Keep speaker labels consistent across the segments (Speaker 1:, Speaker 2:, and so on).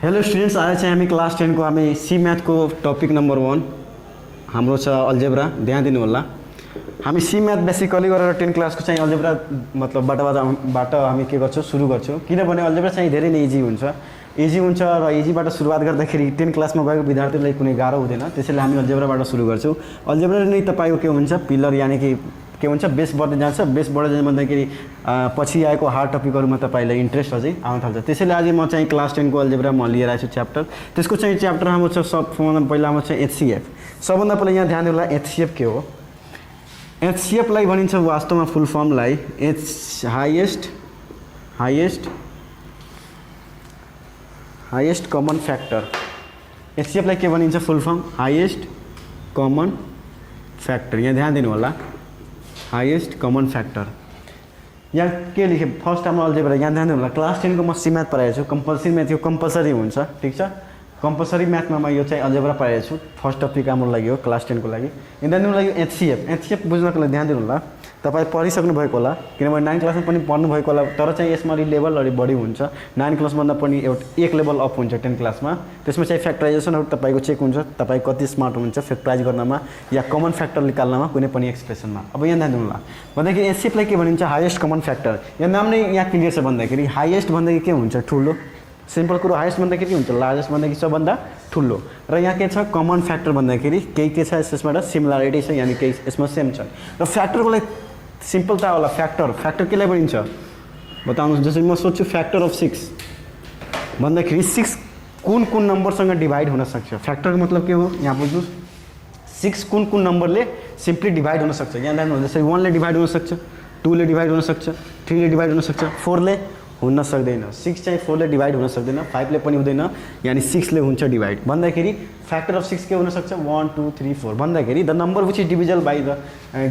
Speaker 1: Hello students, आज चाहिँ हामी क्लास 10 को हामी सी म्याथ को टपिक नंबर 1 हाम्रो छ अल्जेब्रा। ध्यान दिनु होला। हामी सी म्याथ बेसिकली गरेर 10 क्लास को चाहिँ अल्जेब्रा मतलब बाट हामी के गर्छौं सुरु गर्छौं, किनभने अल्जेब्रा चाहिँ धेरै नै इजी हुन्छ र इजीबाट सुरुवात गर्दाखेरि 10 क्लासमा गएको विद्यार्थीलाई कुनै गाह्रो हुँदैन। त्यसैले हामी अल्जेब्राबाट सुरु गर्छौं। अल्जेब्रा नै तपाईको के हुन्छ पिलर, यानी कि के हुन्छ बेस बढ्दै जान्छ। बेस बढ्दै जान्छ भन्दाखेरि पछि आएको हार्ड टपिकहरुमा तपाईलाई इन्ट्रेस्ट अझै आउन थाल्छ। त्यसैले आज म चाहिँ क्लास 10 को अल्जेब्रा म लिएर आएको छु च्याप्टर। त्यसको चाहिँ च्याप्टर हाम्रो छ सबभन्दा पहिलामा चाहिँ एचसीएफ। सबभन्दा पहिला यहाँ ध्यान दिनु होला एचसीएफ के हो। एचसीएफ लाई भनिन्छ वास्तवमा फुल फर्मलाई हाईएस्ट कमन फ्याक्टर। एचसीएफ लाई के भनिन्छ full form highest common factor. यहाँ ध्यान दिनु होला हाईएस्ट कमन फ्याक्टर। यहाँ के लेखे फर्स्ट हाम्रो अल्जेब्रा। यहाँ ध्यान दिनु होला क्लास 10 को म सी म्याथ पढाएको छु। कम्पल्सरी म्याथ यो कम्पल्सरी हुन्छ, ठीक छ। कम्पल्सरी म्याथमा म यो चाहिँ अल्जेब्रा पढाएको छु। फर्स्ट टपिक हाम्रो लागि हो क्लास 10 को लागि। ध्यान दिनु होला यो एचसीएफ बुझ्नको लागि ध्यान दिनु होला। तपाई पढिसक्नु भएको होला, किनभने 9 क्लासमा पनि पढ्नु भएको होला, तर चाहिँ यसमा लेभल अलि बढी हुन्छ। 9 क्लास भन्दा पनि एक लेभल अप हुन्छ 10 क्लासमा। त्यसमा चाहिँ फ्याक्टराइजेसनहरु तपाईको चेक हुन्छ, तपाई कति स्मार्ट हुनुहुन्छ फ्याक्टराइज गर्नमा या कमन फ्याक्टर निकाल्नमा कुनै पनि एक्सप्रेसनमा। अब यहाँ ध्यान दिनु होला भन्दाखेरि एचसीएफ लाई के भनिन्छ हाईएस्ट कमन फ्याक्टर। यहाँ नाम नै यहाँ क्लियर छ भन्दाखेरि हाईएस्ट भन्दाखेरि के हुन्छ ठुलो। सिम्पल कुरो हाईएस्ट भन्दाखेरि के हुन्छ लार्जेस्ट भन्दाखेरि सबभन्दा ठुलो। र यहाँ के छ कमन फ्याक्टर भन्दाखेरि केही के छ यसबाट सिमिलरिटी छ, यानी केही यसमा सेम छ। र फ्याक्टरको लागि सिम्पलता होला फ्याक्टर केलाई भनिन्छ बताउनु। जसरी म सोच्छु फ्याक्टर अफ 6 भन्दाखेरि 6 कुन नम्बरसँग डिभाइड हुन सक्छ। फ्याक्टरको मतलब के हो यहाँ बुझ्नु। 6 कुन नम्बरले सिम्पली डिभाइड हुन सक्छ। यहाँ ध्यान दिनु। जसरी 1 ले डिभाइड हुन सक्छ, 2 ले डिभाइड हुन सक्छ, 3 ले डिभाइड हुन सक्छ, 4 ले हुन सक्दैन। 6 चाहिँ 4 ले डिभाइड हुन सक्दैन, 5 ले पनि हुँदैन, यानी 6 ले हुन्छ डिभाइड। भन्दाखेरि फ्याक्टर अफ 6 के हुन सक्छ 1 2 3 4 भन्दाखेरि the number which is divisible by the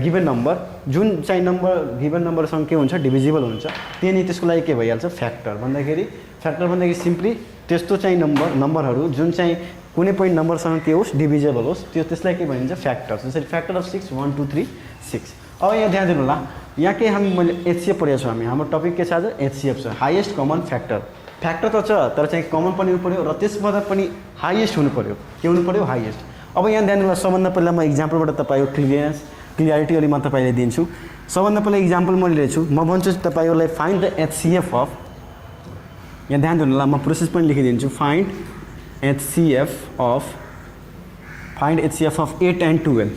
Speaker 1: given number. जुन चाहिँ नम्बर गिवन नम्बरसँग के हुन्छ डिभिजिबल हुन्छ, त्यही त्यसको लागि के भइहाल्छ फ्याक्टर। भन्दाखेरि फ्याक्टर भन्दाखेरि सिम्पली त्यस्तो चाहिँ नम्बरहरू जुन चाहिँ कुनै पनि नम्बरसँग के होस् डिभिजिबल होस्, त्यसलाई के भनिन्छ फ्याक्टर। जसरी फ्याक्टर अफ 6 1 2 3 6। अब यहाँ ध्यान दिनु होला यहाँ के मैले एचसीएफ पढेको छु। हाम्रो टपिक के छ आज एचसीएफ छ हाईएस्ट कमन फ्याक्टर। फ्याक्टर त छ तर चाहिँ कमन पनि हुनु पर्यो र त्यसबाट पनि हाईएस्ट हुनु पर्यो। के हुनु पर्यो हाईएस्ट। अब यहाँ ध्यान दिनु होला सबभन्दा पहिला म इक्जाम्पलबाट तपाईको क्लियरिटी अलि म तपाईलाई दिन्छु। सबभन्दा पहिला इक्जाम्पल म लिएछु। म भन्छु तपाईहरुलाई फाइन्ड द एचसीएफ अफ। यहाँ ध्यान दिनु होला म प्रोसेस पनि लेखिदिन्छु। Find HCF of 8 and 12।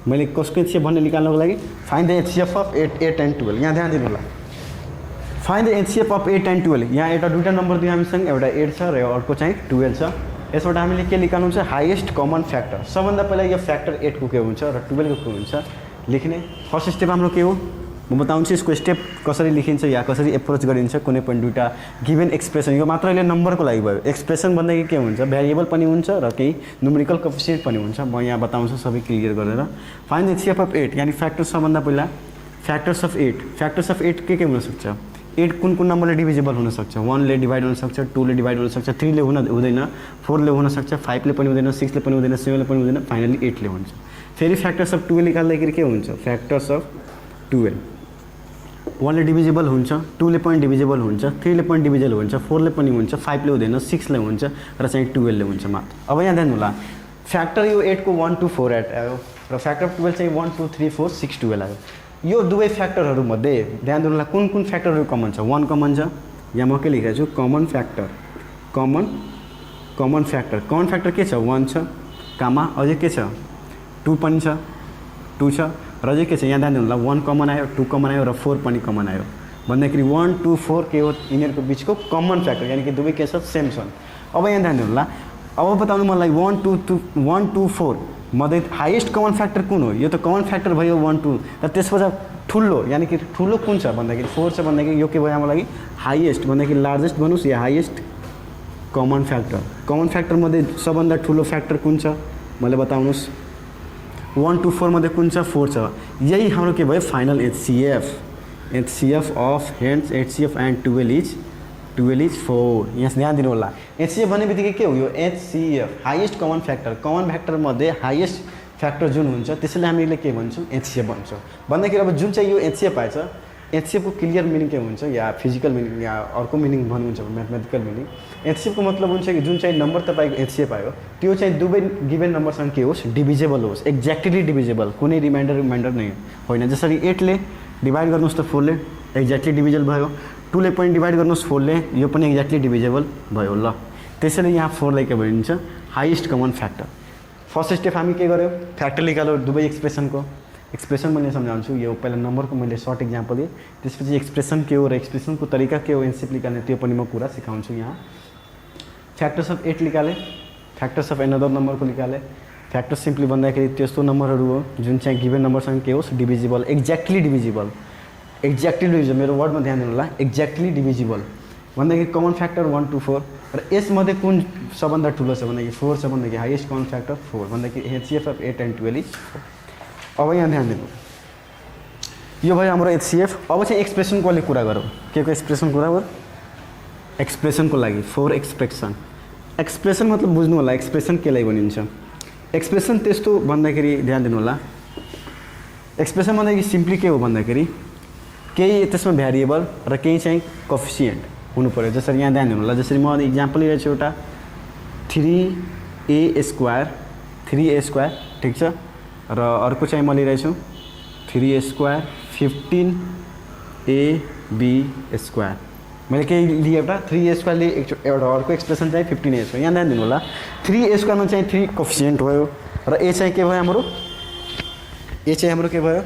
Speaker 1: मैले कसको एचसीएफ भन्ने निकाल्नको लागि find the HCF of 8 and 12। यहाँ ध्यान दिनु होला find the HCF of 8 and 12। यहाँ एउटा दुईटा नम्बर दियो हामीसँग, एउटा 8 छ र अर्को चाहिँ 12 छ। यसबाट हामीले के निकाल्नु छ हाईएस्ट कमन फ्याक्टर। सबभन्दा पहिला यो फ्याक्टर 8 को के हुन्छ र 12 को के हुन्छ लेख्ने। फर्स्ट स्टेप हाम्रो के हो म बताउँछु। यसको स्टेप कसरी लेखिन्छ या कसरी एप्रोच गरिन्छ कुनै पनि दुईटा गिवन एक्सप्रेसन। यो मात्र अहिले नम्बरको लागि भयो। एक्सप्रेसन भन्दाखेरि के हुन्छ भेरिएबल पनि हुन्छ र केही न्युमेरिकल कोएफिसिएन्ट पनि हुन्छ। म यहाँ बताउँछु सबै क्लियर गरेर। फाइन्ड द एचसीएफ अफ 8 यानी फ्याक्टर सबभन्दा पहिला फ्याक्टर्स अफ 8 के हुन सक्छ। 8 कुन नम्बरले डिभिजिबल हुन सक्छ। 1 ले डिभाइड हुन सक्छ, 2 ले डिभाइड हुन सक्छ, 3 ले हुँदैन, 4 ले हुन सक्छ, 5 ले पनि हुँदैन, 6 ले पनि हुँदैन, 7 ले पनि हुँदैन, फाइनली 8 ले हुन्छ। फेरि फ्याक्टर्स अफ 12 निकाल्दाखेरि के हुन्छ फ्याक्टर्स अफ 12। 1 ले डिभिजिबल हुन्छ, 2 ले पनि डिभिजिबल हुन्छ, 3 ले पनि डिभिजिबल हुन्छ, 4 ले पनि हुन्छ, 5 ले हुँदैन, 6 ले हुन्छ र चाहिँ 12 ले हुन्छ मात्र। अब यहाँ ध्यान होला फ्याक्टर यो 8 को 1 2 4 आयो र फ्याक्टर 12 चाहिँ 1 2 3 4 6 12 आयो। यो दुवै फ्याक्टरहरु मध्ये ध्यान दिनु होला कुन फ्याक्टरहरु कमन छ। 1 कमन छ। यहाँ म के लेखेको छु कमन फ्याक्टर। कमन फ्याक्टर के छ 1 छ, कामा अझै के छ 2 पनि छ, 2 छ र अझै के छ यहाँ ध्यान दिनु होला 1 कमन आयो, 2 कमन आयो र 4 पनि कमन आयो। भन्दाखेरि 1 2 4 के हो यिनीहरुको बीचको कमन फ्याक्टर, यानी कि दुवै के छ सेम छन्। अब यहाँ ध्यान दिनु होला अब बताउनु मलाई 1 2 4 मध्ये हाईएस्ट कमन फ्याक्टर कुन हो। यो त कमन फ्याक्टर भयो 1 2 र त्यसपछि ठुलो, यानी कि ठुलो कुन छ भन्दाखेरि 4 छ। भन्दाखेरि यो के भयो हाम्रो लागि हाईएस्ट भन्दाखेरि लार्जेस्ट भन्नुस् या हाईएस्ट कमन फ्याक्टर मध्ये सबभन्दा ठुलो फ्याक्टर कुन छ मैले बताउनुस्। 1 2 4 मध्ये कुन छ 4 छ। यही हाम्रो के भयो final HCF of hence HCF and 12 is 4। यहाँ ध्यान दिनु होला एचसीएफ भन्ने बित्तिकै के हो यो एचसीएफ हाईएस्ट कमन फ्याक्टर मध्ये हाईएस्ट फ्याक्टर जुन हुन्छ त्यसैले हामीले के भन्छौँ एचसीएफ भन्छौँ। भन्दाखेरि अब जुन चाहिँ यो एचसीएफ आएछ एचसीएफ को क्लियर मिनिङ के हुन्छ या फिजिकल मिनिङ या अर्को मिनिङ भन्नुहुन्छ म्याथमेटिकल मिनिङ एचसीएफ को मतलब हुन्छ कि जुन चाहिँ नम्बर तपाईँको एचसीएफ आयो त्यो चाहिँ दुवै गिभन नम्बरसँग के होस् डिभिजेबल होस्, एक्ज्याक्टली डिभिजेबल, कुनै रिमाइन्डर नै होइन। जसरी 8 ले डिभाइड गर्नुहोस् त 4 ले एक्ज्याक्टली डिभिजेबल भयो, 2 ले पनि डिभाइड गर्नुहोस् 4 ले यो पनि एक्ज्याक्टली डिभिजेबल भयो। ल त्यसैले यहाँ 4 लाई के भनिन्छ highest common factor. First step हामी के गर्यो फ्याक्टर निकाल्यो दुवै एक्सप्रेसन मैले सम्झाउँछु। यो पहिला नम्बरको मैले सर्ट इक्जाम्पल दिएँ, त्यसपछि एक्सप्रेसन के हो र एक्सप्रेसनको तरिका के हो एनसीएफ निकाल्ने त्यो पनि म कुरा सिकाउँछु। यहाँ फ्याक्टर्स अफ 8 निकालेँ, फ्याक्टर्स अफ एनदर नम्बरको निकालेँ। फ्याक्टर सिम्पली भन्दाखेरि त्यस्तो नम्बरहरू हो जुन चाहिँ गिभन नम्बरसँग के होस् डिभिजिबल, एक्ज्याक्टली डिभिजिबल, मेरो वर्डमा ध्यान दिनु होला, एक्ज्याक्टली डिभिजिबल भन्दाखेरि कमन फ्याक्टर 1 to 4 र यसमध्ये कुन सबभन्दा ठुलो छ भन्दाखेरि 4 छ भन्दाखेरि हाईएस्ट कमन फ्याक्टर 4 भन्दाखेरि एचसीएफ अफ 8 and 12 इज 4। अब यहाँ ध्यान दिनु, यो भयो हाम्रो एचसीएफ। अब चाहिँ एक्सप्रेसनको लागि कुरा गरौँ। के को एक्सप्रेसन कुरा हो एक्सप्रेसनको लागि 4 एक्सप्रेसन मतलब बुझ्नु होला एक्सप्रेसन केलाई भनिन्छ। एक्सप्रेसन त्यस्तो भन्दाखेरि ध्यान दिनु होला, एक्सप्रेसन भन्दाखेरि सिम्पली के हो भन्दाखेरि केही त्यसमा भ्यारिएबल र केही चाहिँ कोफिसिएन्ट हुनु पर्यो। जसरी यहाँ ध्यान दिनु होला, जसरी म इक्जाम्पल लिइरहेको छु एउटा 3a² ठिक छ, र अर्को चाहिँ म लिइरहेको छु 3a² 15ab²। मैले केही लिएँ एउटा 3a² लिए एउटा अर्को एक्सप्रेसन चाहिँ 15a²। यहाँ ध्यान दिनु होला 3a² मा चाहिँ 3 कोफिसिएन्ट भयो र ए चाहिँ के भयो हाम्रो के भयो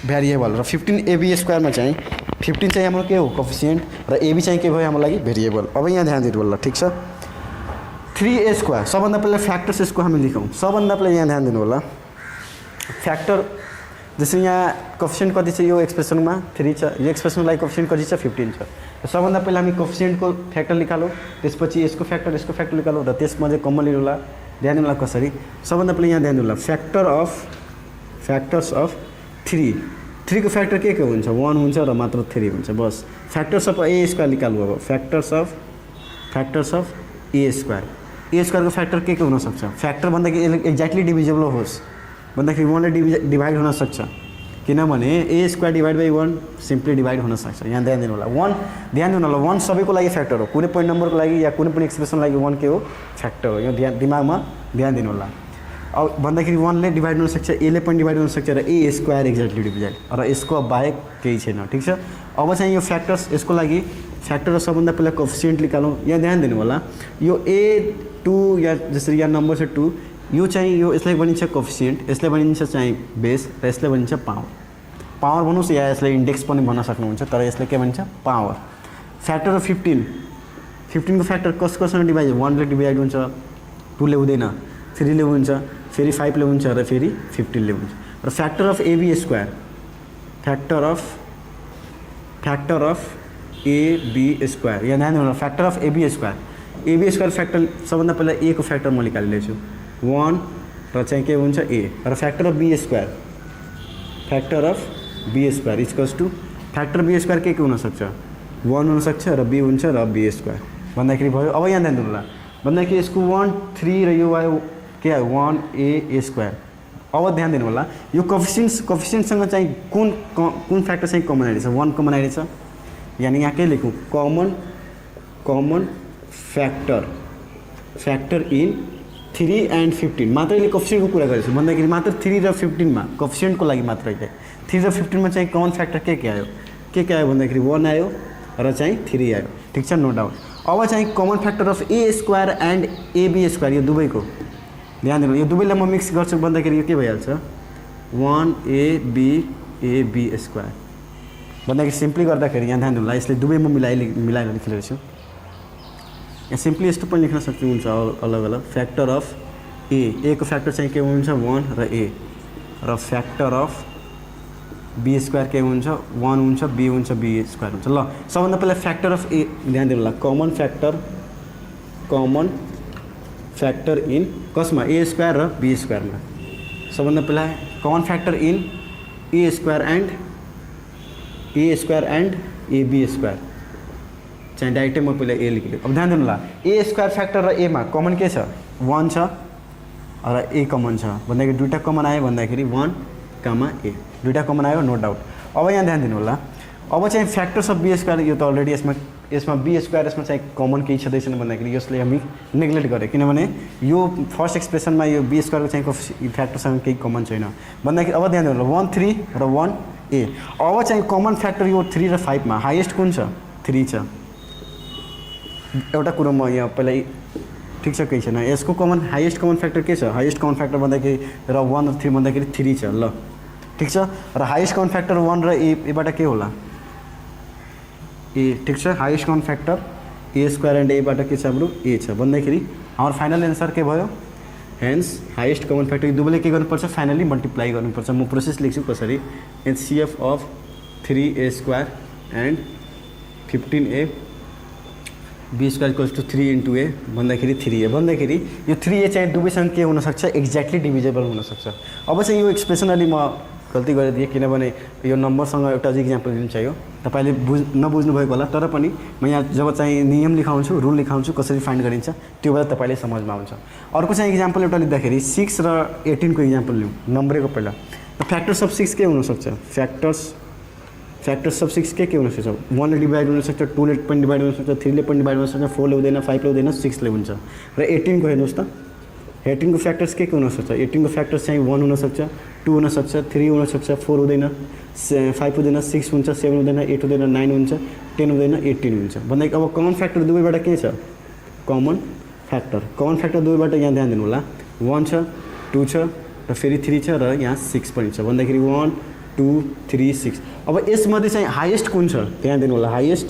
Speaker 1: भ्यारिएबल, र 15ab² मा चाहिँ 15 चाहिँ हाम्रो के हो कोफिसिएन्ट र एबी चाहिँ के भयो हाम्रो लागि भेरिएबल। अब यहाँ ध्यान दिनु होला ठिक छ। 3a² सबभन्दा पहिला फ्याक्टर्स यसको हामी लेखौँ। सबभन्दा पहिला यहाँ ध्यान दिनु होला फ्याक्टर, जस्तै यहाँ कोफिसिएन्ट कति छ यो एक्सप्रेसनमा 3 छ, यो एक्सप्रेसनको लागि कोफिसिएन्ट कति छ 15 छ। सबभन्दा पहिला हामी कोफिसिएन्टको फ्याक्टर निकालौँ, त्यसपछि यसको फ्याक्टर निकालौँ र त्यसमा चाहिँ कमन लिनु होला। ध्यान दिनु होला कसरी, सबभन्दा पहिला यहाँ ध्यान दिनु होला फ्याक्टर्स अफ 3 को फ्याक्टर के हुन्छ 1 हुन्छ र मात्र 3 हुन्छ बस। फ्याक्टर्स अफ a² निकाल्नु। अब फ्याक्टर्स अफ a² को फ्याक्टर के हुनसक्छ, फ्याक्टर भन्दाखेरि एक्ज्याक्टली डिभिजिबल होस् भन्दाखेरि 1 ले डिभाइड हुन सक्छ, किनभने a² divide by 1 simply divide हुन सक्छ। यहाँ ध्यान दिनु होला 1 ध्यान दिनु होला 1 सबैको लागि फ्याक्टर हो, कुनै पनि नम्बरको लागि या कुनै पनि एक्सप्रेसनको लागि 1 के हो फ्याक्टर हो। यो दिमागमा ध्यान दिनु होला। अब भन्दाखेरि 1 ले डिभाइड हुन सक्छ, a ले पनि डिभाइड हुन सक्छ र a² एक्ज्याक्टली डिभिजेड र यसको बाहेक केही छैन ठिक छ। अब चाहिँ यो फ्याक्टर्स यसको लागि फ्याक्टर र सबभन्दा पहिला कोफिसिएन्ट निकालौँ। यहाँ ध्यान दिनु होला यो a2 या जसरी यहाँ नम्बर छ 2 यो चाहिँ यो यसलाई भनिन्छ कोफिसिएन्ट, यसलाई भनिन्छ चाहिँ बेस र यसलाई भनिन्छ पावर भन्नुहोस् या यसलाई इन्डेक्स पनि भन्न सक्नुहुन्छ, तर यसलाई के भन्छ पावर। फ्याक्टर अफ 15 को फ्याक्टर कससँग डिभाइड 1 ले डिभाइड हुन्छ, 2 ले हुँदैन, 3 ले हुन्छ, फेरि 5 ले हुन्छ र फेरि 15 ले हुन्छ। र फ्याक्टर अफ ab² यहाँ ध्यान दिनु फ्याक्टर अफ ab² फ्याक्टर सबभन्दा पहिला a को फ्याक्टर म निकालिरहेको छु 1 र चाहिँ के हुन्छ a र factor of b² equals to factor b² के हुनसक्छ 1 हुनसक्छ र b हुन्छ र b² भन्दाखेरि भयो। अब यहाँ ध्यान दिनु होला भन्दाखेरि यसको 1 3 र यो आयो के आयो 1a²। अब ध्यान दिनु होला यो कोफिसिएन्टसँग चाहिँ कुन फ्याक्टर चाहिँ कमन आइरहेछ 1 कमन आइरहेछ, यानी यहाँ के लेखौँ कमन फ्याक्टर इन 3 and 15 मात्रैले कोफिसिएन्टको कुरा गरेछु भन्दाखेरि मात्र 3 र 15 मा कोफिसिएन्टको लागि मात्रै 3 र 15 मा चाहिँ कमन फ्याक्टर के आयो भन्दाखेरि 1 आयो र चाहिँ 3 आयो ठिक छ नो डाउट। अब चाहिँ common factor of a² and ab² यो दुवैको ध्यान दिनु, यो दुवैलाई म मिक्स गर्छु भन्दाखेरि यो के भइहाल्छ 1ab² भन्दाखेरि सिम्पली गर्दाखेरि यहाँ ध्यान दिनु यसले दुवै म मिलाएर लेखिरहेको छु। यहाँ सिम्पली यस्तो पनि लेख्न सक्नुहुन्छ अलग अलग फ्याक्टर अफ a को फ्याक्टर चाहिँ के हुन्छ 1 र a र फ्याक्टर अफ b² के हुन्छ 1 हुन्छ b हुन्छ b² हुन्छ। ल सबभन्दा पहिला फ्याक्टर अफ a ध्यान दिनु होला कमन फ्याक्टर इन कसमा a² र b² मा। सबभन्दा पहिला common factor in a² and ab² चाहिँ डाइरेक्टै म पहिला a लेखिदिएँ। अब ध्यान दिनु होला a² फ्याक्टर र a मा कमन के छ 1 छ र a कमन छ भन्दाखेरि दुईटा कमन आयो भन्दाखेरि 1, a दुईटा कमन आयो नो डाउट। अब यहाँ ध्यान दिनु होला अब चाहिँ फ्याक्टर्स अफ b² यो त अलरेडी यसमा यसमा बी स्क्वायर यसमा चाहिँ कमन केही छँदैछन् भन्दाखेरि यसले हामी नेग्लेक्ट गरेँ किनभने यो फर्स्ट एक्सप्रेसनमा यो बी स्क्वायरको चाहिँ फ्याक्टरसँग केही कमन छैन भन्दाखेरि अब ध्यान दिनु 1 3 र 1 ए। अब चाहिँ कमन फ्याक्टर यो 3 र 5 मा हाईएस्ट कुन छ 3 छ। एउटा कुरो म यहाँ पहिल्यै ठिक छ केही छैन यसको कमन हाईएस्ट कमन फ्याक्टर के छ हाईएस्ट कमन फ्याक्टर भन्दाखेरि र 1 र 3 भन्दाखेरि 3 छ ल ठिक छ र हाईएस्ट कमन फ्याक्टर 1 र एबाट के होला ए ठिक छ highest common factor a square and एबाट के छ हाम्रो ए छ भन्दाखेरि हाम्रो फाइनल एन्सर के भयो हेन्स हाईएस्ट कमन फ्याक्टर दुवैले के गर्नुपर्छ फाइनली मल्टिप्लाई गर्नुपर्छ। म प्रोसेस लेख्छु कसरी HCF of 3a square and 15a b square equals to 3 into a भन्दाखेरि 3a भन्दाखेरि यो 3a चाहिँ दुवैसँग के हुनसक्छ एक्ज्याक्टली डिभिजेबल हुनसक्छ। अब चाहिँ यो एक्सप्रेसन अलि म गल्ती गरिदिएँ किनभने यो नम्बरसँग एउटा इक्जाम्पल दिनु चाहियो तपाईँले नबुझ्नु भएको होला तर पनि म यहाँ जब चाहिँ नियम लेखाउँछु रुल लेखाउँछु कसरी फाइन्ड गरिन्छ त्यो बेला तपाईँले समझमा आउँछ। अर्को चाहिँ इक्जाम्पल एउटा लिँदाखेरि 6 र 18 को इक्जाम्पल लिउँ नम्बरको पहिला फ्याक्टर्स अफ 6 के हुनसक्छ फ्याक्टर्स अफ 6 के हुनसक्छ 1 ले डिभाइड हुनसक्छ 2 ले पनि डिभाइड हुनसक्छ 3 ले पनि डिभाइड हुनसक्छ 4 ले हुँदैन 5 ले हुँदैन 6 ले हुन्छ र 18 को हेर्नुहोस् त 18 को फ्याक्टर्स के हुनसक्छ 18 को फ्याक्टर्स चाहिँ 1 हुनसक्छ 2 हुनसक्छ 3 हुनसक्छ 4 हुँदैन 5 हुँदैन 6 हुन्छ 7 हुँदैन 8 हुँदैन 9 हुन्छ 10 हुँदैन 18 हुन्छ भन्दाखेरि अब कमन फ्याक्टर दुवैबाट के छ कमन फ्याक्टर दुवैबाट यहाँ ध्यान दिनु होला 1 छ 2 छ र फेरि 3 छ र यहाँ 6 पनि छ भन्दाखेरि 1 2 3 6 अब यसमध्ये चाहिँ हाईएस्ट कुन छ ध्यान दिनु होला हाईएस्ट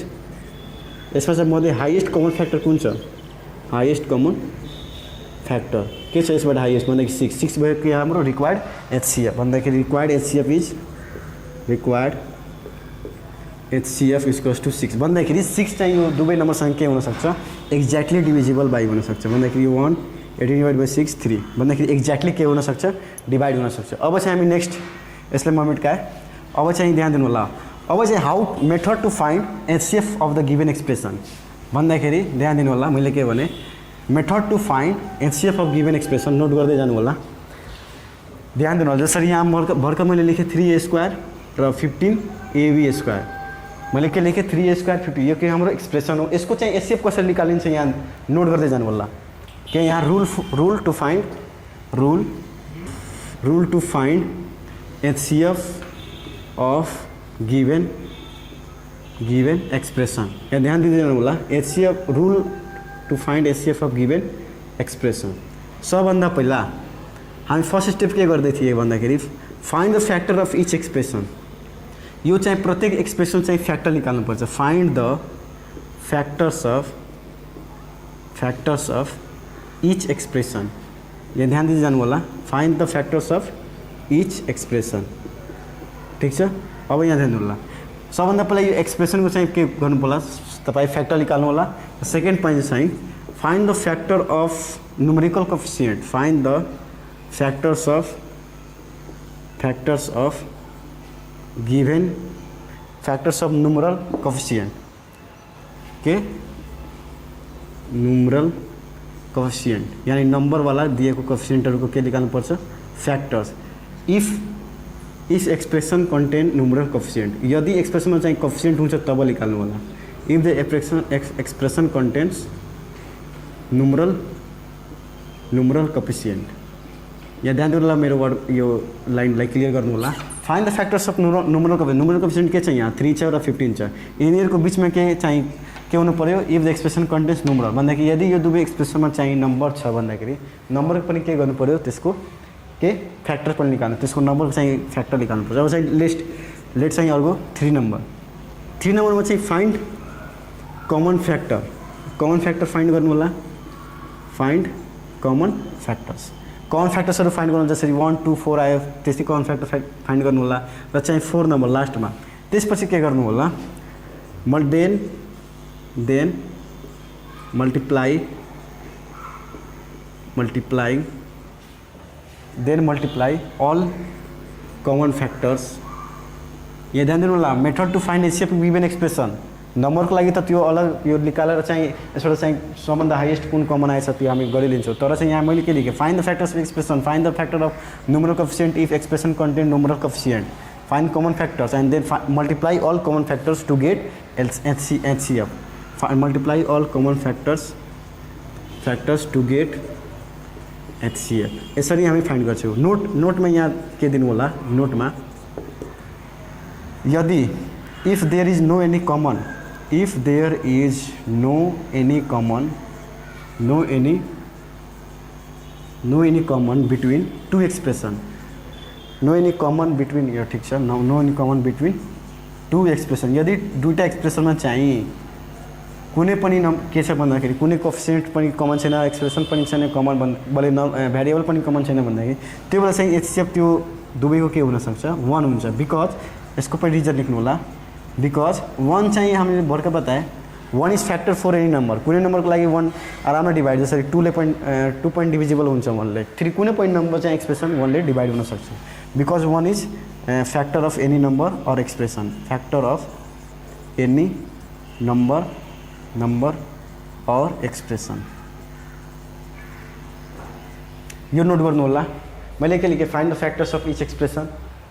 Speaker 1: यसमा चाहिँ मध्ये हाईएस्ट कमन फ्याक्टर कुन छ हाईएस्ट कमन फ्याक्टर के छ यसबाट हाईएस्ट भन्दाखेरि 6 भयो कि हाम्रो रिक्वायर्ड एचसीएफ भन्दाखेरि रिक्वायर्ड एचसीएफ इक्वल्स टू 6 भन्दाखेरि 6 चाहिँ यो दुवै नम्बरसँग के हुनसक्छ एक्ज्याक्टली डिभिजिबल बाई हुनसक्छ भन्दाखेरि 1 18 डिभाइड बाई 6 3 भन्दाखेरि एक्ज्याक्टली के हुनसक्छ डिभाइड हुनसक्छ। अब चाहिँ हामी नेक्स्ट यसलाई म मेटकाएँ अब चाहिँ ध्यान दिनु होला अब चाहिँ how method to find HCF of the given expression भन्दाखेरि ध्यान दिनु होला मैले के भने method to find HCF of given expression note गर्दै जानु होला ध्यान दिनु होला जसरी यहाँ भर्खर मैले लेखेँ 3a स्क्वायर र 15ab स्क्वायर मैले के लेखेँ 3a स्क्वायर 50 यो के हाम्रो एक्सप्रेसन हो यसको चाहिँ एचसीएफ कसरी निकालिन्छ यहाँ नोट गर्दै जानु होला के यहाँ rule to find HCF of given expression यहाँ ध्यान दिँदै जानु होला HCF rule to find HCF of given expression. सबभन्दा पहिला हामी फर्स्ट स्टेप के गर्दै थियौँ भन्दाखेरि find the factor of each expression यो चाहिँ प्रत्येक एक्सप्रेसन चाहिँ फ्याक्टर निकाल्नुपर्छ find the factors of each expression यहाँ ध्यान दिँदै जानु होला find the factors of each expression ठिक छ। अब यहाँ ध्यान दिनु होला सबभन्दा पहिला यो एक्सप्रेसनको चाहिँ के गर्नु पर्ला तपाईँ फ्याक्टर निकाल्नु होला। सेकेन्ड पोइन्ट चाहिँ find the factor of numerical coefficient find the factors of given factors of numeral coefficient के न्युमरल कोएफिसिएन्ट यानी नम्बरवाला दिएको कोएफिसिएन्टहरूको के निकाल्नुपर्छ factors if expression contain numeral coefficient यदि एक्सप्रेसनमा चाहिँ कोएफिसिएन्ट हुन्छ तब निकाल्नु होला if the expression contains numeral coefficient यहाँ ध्यान दिनु होला मेरो वर्ड यो लाइनलाई क्लियर गर्नु होला find the factors of numeral coefficient के छ यहाँ 3 छ र 15 छ यिनीहरूको बिचमा के चाहिँ के हुनु पर्यो if the expression contains numeral भन्दाखेरि यदि यो दुवै एक्सप्रेसनमा चाहिँ नम्बर छ भन्दाखेरि नम्बर पनि के गर्नु पर्यो त्यसको के फ्याक्टर पनि निकाल्नु त्यसको नम्बर चाहिँ फ्याक्टर निकाल्नु पर्छ। अब चाहिँ लेट चाहिँ अर्को 3 नम्बरमा चाहिँ फाइन्ड कमन फ्याक्टर फाइन्ड गर्नु होला फाइन्ड कमन फ्याक्टर्सहरू फाइन्ड गर्नु जसरी 1 2 4 आयो त्यस्तै कमन फ्याक्टर फाइन्ड गर्नु होला र चाहिँ 4 नम्बर लास्टमा त्यसपछि के गर्नु होला then multiply all common factors यहाँ ध्यान दिनु होला method to find HCF given expression नम्बरको लागि त त्यो अलग यो निकालेर चाहिँ यसबाट चाहिँ सबभन्दा हाईएस्ट कुन कमन आएछ त्यो हामी गरिदिन्छौँ तर चाहिँ यहाँ मैले के लेखेँ find the factors of expression find the factor of numeral coefficient if expression contain numeral coefficient find common factors and then multiply all common factors to get HCF multiply all common factors to get HCF। यसरी हामी find गर्छौँ। नोटमा यहाँ के दिनु होला, नोटमा यदि if there is no any common between two expression, no any common between यो ठिक छ, no any common between two expression. यदि दुईवटा एक्सप्रेसनमा चाहिँ कुनै पनि के छ भन्दाखेरि कुनै कोफिसिएन्ट पनि कमन छैन, एक्सप्रेसन पनि छैन कमन बले भ्यारिएबल पनि कमन छैन भन्दाखेरि त्यो बेला चाहिँ HCF त्यो दुवैको के हुनसक्छ, 1 हुन्छ। बिकज यसको पनि रिजन लेख्नु होला। बिकज 1 चाहिँ हामीले भर्खर बताए 1 is factor for any number. कुनै नम्बरको लागि 1 आरामले डिभाइड, जसरी 2 पोइन्ट डिभिजिबल हुन्छ 1 ले। फेरि कुनै पनि नम्बर चाहिँ एक्सप्रेसन 1 ले डिभाइड हुन सक्छ। Because 1 is factor of any number or expression, factor of any number or expression. यो नोट गर्नु होला। मैले के लेखेँ, find the factors of each expression,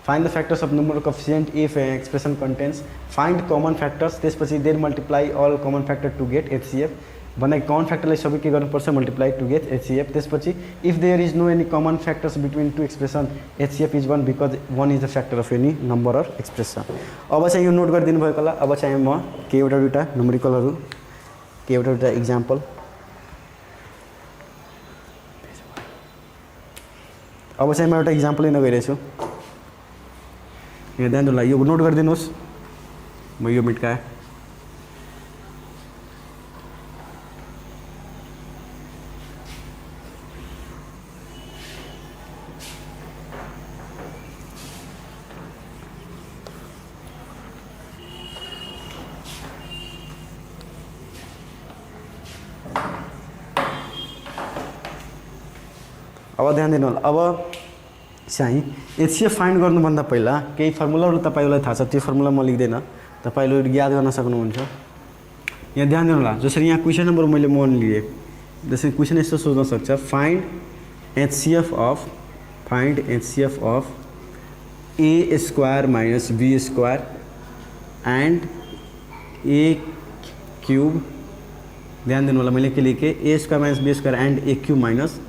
Speaker 1: find the factors of number coefficient if expression contains, find common factors, त्यसपछि then multiply all common factor to get HCF। भन्दा common फ्याक्टरलाई सबै के गर्नुपर्छ, मल्टिप्लाई टु गेट HCF। त्यसपछि if there is no any common factors between two expression HCF is 1 because 1 is the factor of any number or expression. अब चाहिँ यो note गरिदिनु भएको होला। अब चाहिँ म के एउटा दुईवटा न्युमेरिकलहरू, के एउटा दुईवटा इक्जाम्पल, अब चाहिँ म एउटा इक्जाम्पल लिन गइरहेछु। यहाँ ध्यान दिनु, यो नोट गरिदिनुहोस्। म यो मेट्काएँ। अब ध्यान दिनु होला। अब चाहिँ HCF फाइन्ड गर्नुभन्दा पहिला केही फर्मुलाहरू तपाईँलाई थाहा छ, त्यो फर्मुला म लेख्दैन, तपाईँले याद गर्न सक्नुहुन्छ। यहाँ ध्यान दिनु होला। जसरी यहाँ क्वेसन नम्बर मैले 1 लिएँ, जसरी क्वेसन यस्तो सोच्न सक्छ, find HCF of A square minus B square and A cube. ध्यान दिनु होला, मैले के लेखेँ, A square minus B square and A cube minus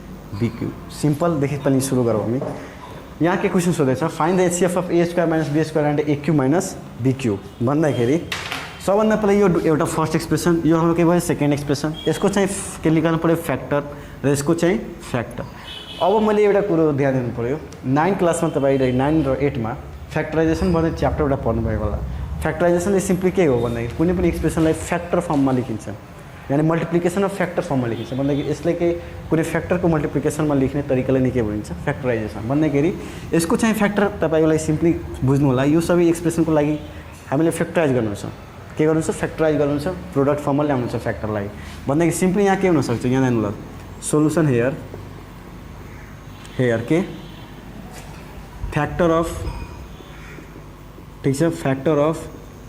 Speaker 1: B cube. सिम्पलदेखि पनि सुरु गरौँ हामी। यहाँ के क्वेसन सोधेछ, find the HCF of A square minus B square and A cube minus B cube भन्दाखेरि सबभन्दा पहिला यो एउटा फर्स्ट एक्सप्रेसन, यो हाम्रो के भयो, सेकेन्ड एक्सप्रेसन। यसको चाहिँ के निकाल्नु पऱ्यो, फ्याक्टर, र यसको चाहिँ फ्याक्टर। अब मैले एउटा कुरो ध्यान दिनु पऱ्यो, 9 क्लासमा तपाईँले 9 र 8 मा फ्याक्टराइजेसन भन्ने च्याप्टर एउटा पढ्नुभएको होला। फ्याक्टराइजेसनले सिम्पली के हो भन्दाखेरि कुनै पनि एक्सप्रेसनलाई फ्याक्टर फर्ममा लेखिन्छ, यानी मल्टिप्लिकेसन अफ फ्याक्टर फर्ममा लेखिन्छ। भन्दाखेरि यसलाई के कुनै फ्याक्टरको मल्टिप्लिकेसनमा लेख्ने तरिकाले नै के भनिन्छ, फ्याक्टराइजेसन। भन्दाखेरि यसको चाहिँ फ्याक्टर तपाईँलाई सिम्पली बुझ्नु होला। यो सबै एक्सप्रेसनको लागि हामीले फ्याक्टराइज गर्नुहुन्छ, के गर्नुहुन्छ, फ्याक्टराइज गर्नुहुन्छ, प्रोडक्ट फर्ममा ल्याउनुहुन्छ फ्याक्टरलाई। भन्दाखेरि सिम्पली यहाँ के हुनसक्छ, यहाँ जानु होला, सोल्युसन हेयर के फ्याक्टर अफ, ठिक छ, factor of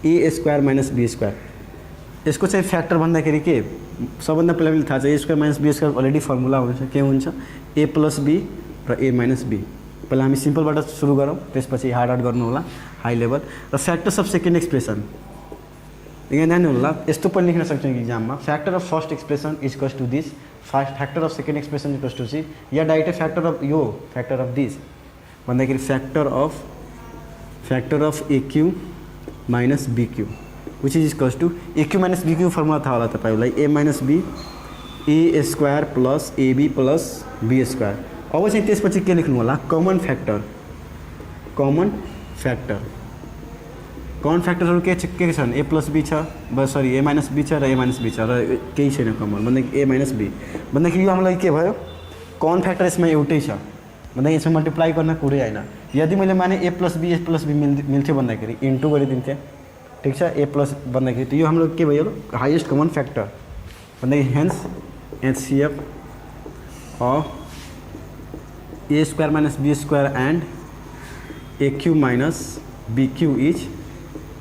Speaker 1: A square minus B square. यसको चाहिँ फ्याक्टर भन्दाखेरि के, सबभन्दा पहिला मैले थाहा छ A square minus B square already formula हुन्छ, के हुन्छ, A प्लस B र A माइनस B। पहिला हामी सिम्पलबाट सुरु गरौँ, त्यसपछि हार्ड गर्नु होला, हाई लेभल। र फ्याक्टर्स अफ सेकेन्ड एक्सप्रेसन, यहाँ ध्यान होला, यस्तो पनि लेख्न सक्छौँ इक्जाममा, factor of first expression equals to this, factor of second expression equals to C, या डाइरेक्ट फ्याक्टर अफ यो फ्याक्टर अफ दिस भन्दाखेरि factor of A cube minus B cube which is equals to A cube minus B cube formula थाहा होला तपाईँलाई, A minus B A square plus AB plus B square. अब चाहिँ त्यसपछि के लेख्नु होला, कमन फ्याक्टरहरू के छन्, A प्लस B छ, सरी A माइनस B छ र A माइनस B छ, र केही छैन कमन भन्दाखेरि A माइनस B। भन्दाखेरि यो हामीलाई के भयो, कमन फ्याक्टर यसमा एउटै छ, भन्दाखेरि यसमा मल्टिप्लाई गर्न कुरै होइन। यदि मैले माने A प्लस B मिल्थ्यो भन्दाखेरि इन्टु गरिदिन्थेँ, ठिक छ, A प्लस भन्दाखेरि त यो हाम्रो के भयो, हाइएस्ट कमन फ्याक्टर भन्दाखेरि hence HCF of A square minus B square and A cube minus B cube is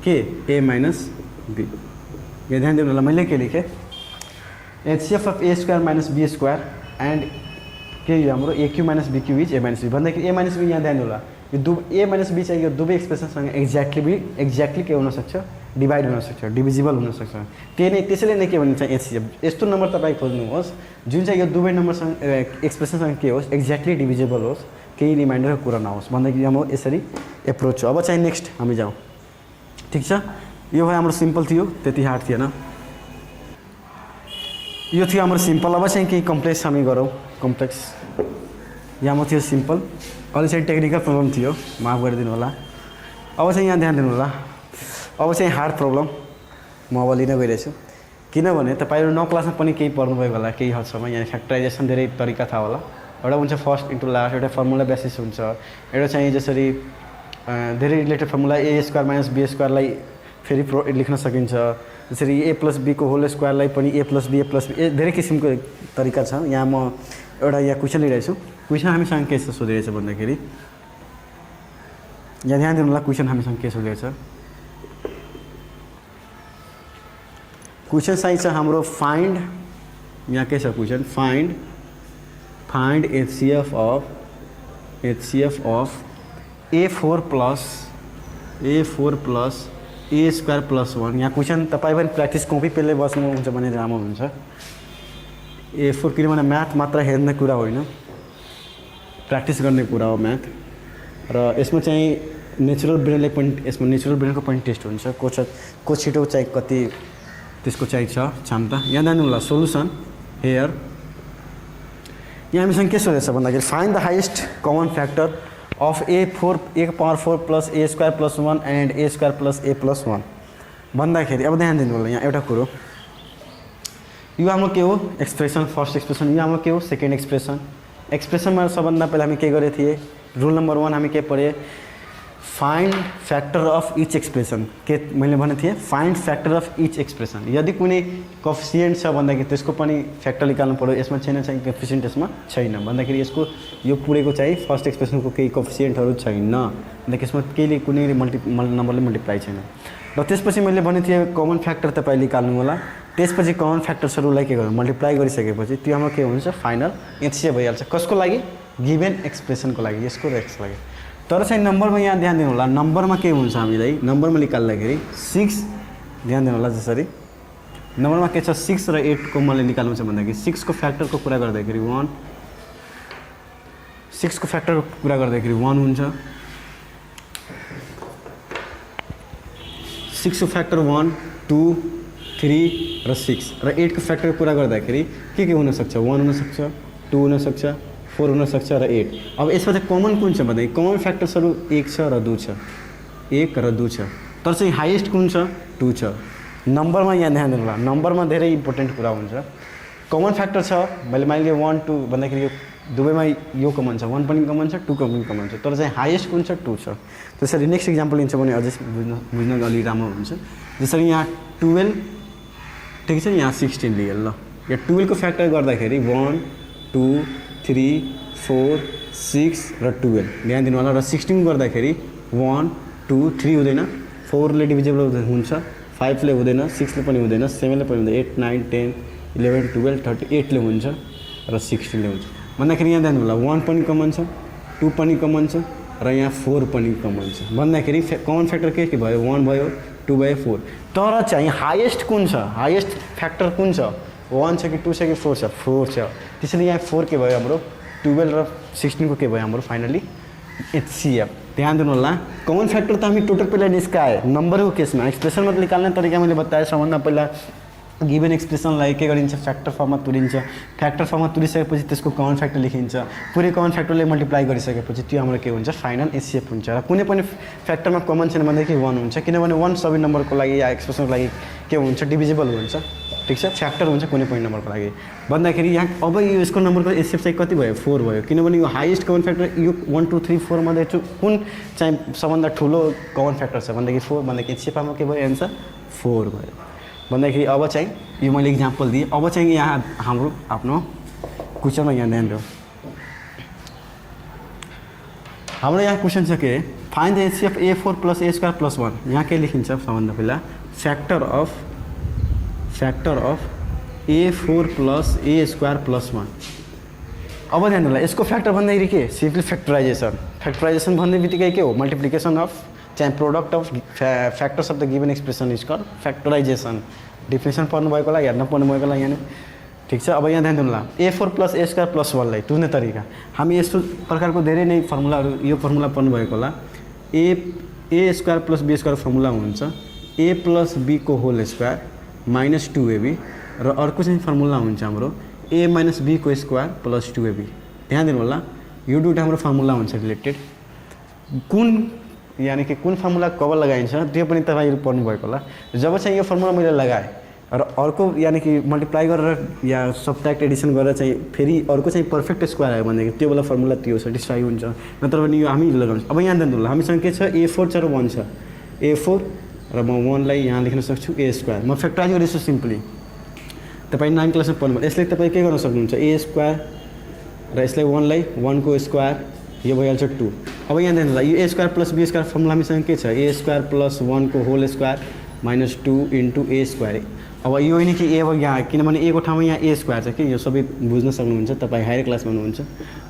Speaker 1: के A माइनस B। यहाँ ध्यान दिनु होला, मैले के लेखेँ, HCF of A square minus B square and के हाम्रो A cube minus B cube is A minus B भन्दाखेरि A माइनस B यहाँ ध्यान होला, यो A माइनस B चाहिँ यो दुवै एक्सप्रेसनसँग एक्ज्याक्टली के हुनसक्छ, डिभाइड हुनसक्छ, डिभिजिबल हुनसक्छ। त्यसैले नै के भनिन्छ एचसिएफ। यस्तो नम्बर तपाईँ खोज्नुहोस् जुन चाहिँ यो दुवै नम्बरसँग एक्सप्रेसनसँग के होस् एक्ज्याक्टली डिभिजिबल होस्, केही रिमाइन्डरको कुरा नहोस् भन्दाखेरि म यसरी एप्रोच छु। अब चाहिँ नेक्स्ट हामी जाउँ। ठिक छ, यो भयो हाम्रो सिम्पल थियो, त्यति हार्ड थिएन। यो थियो हाम्रो सिम्पल। अब चाहिँ केही कम्प्लेक्स हामी गरौँ। कम्प्लेक्स यहाँमा थियो सिम्पल, अहिले चाहिँ टेक्निकल प्रब्लम थियो, माफ गरिदिनु होला। अब चाहिँ यहाँ ध्यान दिनु होला। अब चाहिँ हार्ड प्रब्लम म अब लिन गइरहेछु, किनभने तपाईँहरू 9 क्लासमा पनि केही पढ्नुभयो होला, केही हदसम्म। यहाँ फ्याक्टराइजेसन धेरै तरिका थाहा होला। एउटा हुन्छ फर्स्ट इन्टु लास्ट, एउटा फर्मुला बेसिस हुन्छ, एउटा चाहिँ जसरी धेरै related formula a square minus b स्क्वायरलाई फेरि लेख्न सकिन्छ, जसरी ए प्लस बीको होल स्क्वायरलाई पनि ए प्लस बी धेरै किसिमको तरिका छ। यहाँ म एउटा यहाँ क्वेसन लिइरहेछु। क्वेसन हामीसँग के सोधिरहेछ भन्दाखेरि यहाँ ध्यान दिनु होला, क्वेसन हामीसँग के सोधिरहेछ। क्वेसन चाहिँ छ हाम्रो फाइन्ड, यहाँ के छ question, find HCF of A4 plus A square plus 1। यहाँ क्वेसन तपाईँ पनि प्र्याक्टिस कपी पेनले बस्नुहुन्छ भने राम्रो हुन्छ। A4 किनभने म्याथ मात्र हेर्ने कुरा होइन, प्र्याक्टिस गर्ने कुरा हो म्याथ। र यसमा चाहिँ नेचुरल ब्रेनले पनि, यसमा नेचुरल ब्रेनको पनि टेस्ट हुन्छ, को छिटो चाहिँ कति त्यसको चाहिँ छ क्षमता। यहाँ जानु होला सोल्युसन हेयर। यहाँ हामीसँग के सोधेछ भन्दाखेरि find the highest common factor of A4 plus A square plus 1 and A square plus A plus 1 भन्दाखेरि अब ध्यान दिनु होला। यहाँ एउटा कुरो, यो हाम्रो के हो एक्सप्रेसन, फर्स्ट एक्सप्रेसन। यो हाम्रो के हो सेकेन्ड एक्सप्रेसन। एक्सप्रेसनमा सबभन्दा पहिला हामी के गरेको थिए, रुल नम्बर 1 हामी के पढे, find factor of each expression. के मैले भनेको थिएँ, find factor of each expression. यदि कुनै कोफिसिएन्ट छ भन्दाखेरि त्यसको पनि फ्याक्टर निकाल्नु पऱ्यो। यसमा छैन चाहिँ कोफिसिएन्ट, यसमा छैन भन्दाखेरि यसको यो पुरैको चाहिँ फर्स्ट एक्सप्रेसनको केही कोफिसिएन्टहरू छैन भन्दाखेरि यसमा केहीले कुनै नम्बरले मल्टिप्लाई छैन। र त्यसपछि मैले भनेको थिएँ कमन फ्याक्टर तपाईँ निकाल्नु होला। त्यसपछि कमन फ्याक्टर्सहरूलाई के गर्नु, मल्टिप्लाई गरिसकेपछि त्यो हाम्रो के हुन्छ, फाइनल एचसिएफ भइहाल्छ। कसको लागि, गिभन एक्सप्रेसनको लागि, यसको र यसको लागि। तर चाहिँ नम्बरमा यहाँ ध्यान दिनु होला, नम्बरमा के हुन्छ हामीलाई, नम्बरमा निकाल्दाखेरि 6 ध्यान दिनु होला। जसरी नम्बरमा के छ 6 र 8 को मैले निकाल्नु छ भन्दाखेरि 6 को फ्याक्टरको कुरा गर्दाखेरि 1, 6 को फ्याक्टरको कुरा गर्दाखेरि 1 हुन्छ। 6 को फ्याक्टर 1, 2, 3 र 6 र 8 को फ्याक्टरको कुरा गर्दाखेरि के हुनसक्छ, 1 हुनसक्छ, 2 हुनसक्छ, 4 हुनसक्छ र 8। अब यसमा चाहिँ कमन कुन छ भन्दाखेरि कमन फ्याक्टर्सहरू 1 छ र 2 छ, 1 र 2 छ। तर चाहिँ हाइएस्ट कुन छ, 2 छ। नम्बरमा यहाँ ध्यान दिनु होला, नम्बरमा धेरै इम्पोर्टेन्ट कुरा हुन्छ। कमन फ्याक्टर छ, मैले मानिलियो 1, 2 भन्दाखेरि यो दुवैमा यो कमन छ, 1 पनि कमन छ, 2 पनि कमन छ। तर चाहिँ हाइएस्ट कुन छ, 2 छ। त्यसरी नेक्स्ट इक्जाम्पल लिन्छ भने अझै बुझ्न अलि राम्रो हुन्छ। जसरी यहाँ 12 ठिक छ, यहाँ 16 लिए ल। यहाँ 12 को फ्याक्टर गर्दाखेरि 1, 2, 3, 4, 6 र 12 ध्यान दिनु होला। र 16 गर्दाखेरि 1, 2, 3 हुँदैन, 4 ले डिभिजिबल हुन्छ, 5 ले हुँदैन, 6 ले पनि हुँदैन, 7 ले पनि हुँदैन, 8, 9, 10, 11, 12, 38 ले हुन्छ र 16 ले हुन्छ भन्दाखेरि यहाँ ध्यान दिनु होला 1 पनि कमन छ, 2 पनि कमन छ र यहाँ 4 पनि कमन छ भन्दाखेरि कमन फ्याक्टर के भयो, 1 भयो, 2 भयो, 4। तर चाहिँ हाइएस्ट कुन छ, हाइएस्ट फ्याक्टर कुन छ, 1 छ कि 2 छ कि 4 छ, 4 छ। त्यसैले यहाँ 4 के भयो हाम्रो 12 र 16 को के भयो हाम्रो फाइनली एचसिएफ। ध्यान दिनु होला, कमन फ्याक्टर त हामी टोटल पहिला निस्काए नम्बरको केसमा। एक्सप्रेसनमा निकाल्ने तरिका मैले बताएँ, सबभन्दा पहिला गिभन एक्सप्रेसनलाई के गरिन्छ, फ्याक्टर फर्ममा तुरिन्छ। फ्याक्टर फर्ममा तुरिसकेपछि त्यसको कमन फ्याक्टर लेखिन्छ। पुरै कमन फ्याक्टरले मल्टिप्लाई गरिसकेपछि त्यो हाम्रो के हुन्छ, फाइनल एचसिएफ हुन्छ। र कुनै पनि फ्याक्टरमा कमन छैन भनेदेखि 1 हुन्छ, किनभने 1 सबै नम्बरको लागि या एक्सप्रेसनको लागि के हुन्छ, डिभिजिबल हुन्छ। ठिक छ, फ्याक्टर हुन्छ कुनै पनि नम्बरको लागि भन्दाखेरि यहाँ अब यो यसको नम्बरको एचसिएफ चाहिँ कति भयो, 4 भयो। किनभने यो हाइएस्ट कमन फ्याक्टर यो 1, 2, 3, 4 मध्ये कुन चाहिँ सबभन्दा ठुलो कमन फ्याक्टर छ भन्दाखेरि 4 भन्दाखेरि एचसिएफमा के भयो, एन्सर 4 भयो भन्दाखेरि अब चाहिँ यो मैले इक्जाम्पल दिएँ। अब चाहिँ यहाँ हाम्रो आफ्नो क्वेसनमा यहाँ ध्यान दियो। हाम्रो यहाँ क्वेसन छ के, find the HCF A4 plus A square plus 1। यहाँ के लेखिन्छ सबभन्दा पहिला factor of A4 plus A square plus 1। अब ध्यान दिनु होला, यसको फ्याक्टर भन्दाखेरि के, सिम्पली फ्याक्टराइजेसन। फ्याक्टराइजेसन भन्ने बित्तिकै के हो, मल्टिप्लिकेसन अफ चाहिँ product of factors of the given expression is call factorisation. Definition पढ्नु भएको होला, हेर्न पढ्नु भएको होला यहाँ। ठिक छ, अब यहाँ ध्यान दिनु होला। A4 + A² + 1लाई तुर्ने तरिका हामी यस्तो प्रकारको धेरै नै फर्मुलाहरू, यो फर्मुला पढ्नु भएको होला। A² + B² फर्मुला हुन्छ A + B को होल स्क्वायर माइनस 2AB र अर्को चाहिँ फर्मुला हुन्छ हाम्रो A - B को स्क्वायर + 2AB। ध्यान दिनु होला, यो दुईवटा हाम्रो फर्मुला हुन्छ रिलेटेड। कुन यानी कि कुन फर्मुला कब लगाइन्छ त्यो पनि तपाईँहरू पढ्नु भएको होला। जब चाहिँ यो फर्मुला मैले लगाएँ र अर्को यानी कि मल्टिप्लाई गरेर या सब्ट्र्याक्ट एडिसन गरेर चाहिँ फेरि अर्को चाहिँ पर्फेक्ट स्क्वायर आयो भनेदेखि त्यो बेला फर्मुला त्यो सेटिस्फाई हुन्छ, नत्र भने यो हामी लगाउँछ। अब यहाँ जान्नु होला, हामीसँग के छ A4 छ र 1 छ। A4 र म 1लाई यहाँ लेख्न सक्छु A²। म फ्याक्टराइज गर्दैछु सिम्पली। तपाईँ 9 क्लासमा पढ्नु, यसलाई तपाईँ के गर्न सक्नुहुन्छ A² र यसलाई 1लाई 1 को स्क्वायर, यो भइहाल्छ 2। अब यहाँ जान्नु होला, यो A² + B² फर्मुला हामीसँग के छ A² + 1 को होल स्क्वायर माइनस 2 × A²। अब यो होइन कि ए, अब यहाँ किनभने A को ठाउँमा यहाँ A² छ कि, यो सबै बुझ्न सक्नुहुन्छ तपाईँ हायर क्लासमा हुनुहुन्छ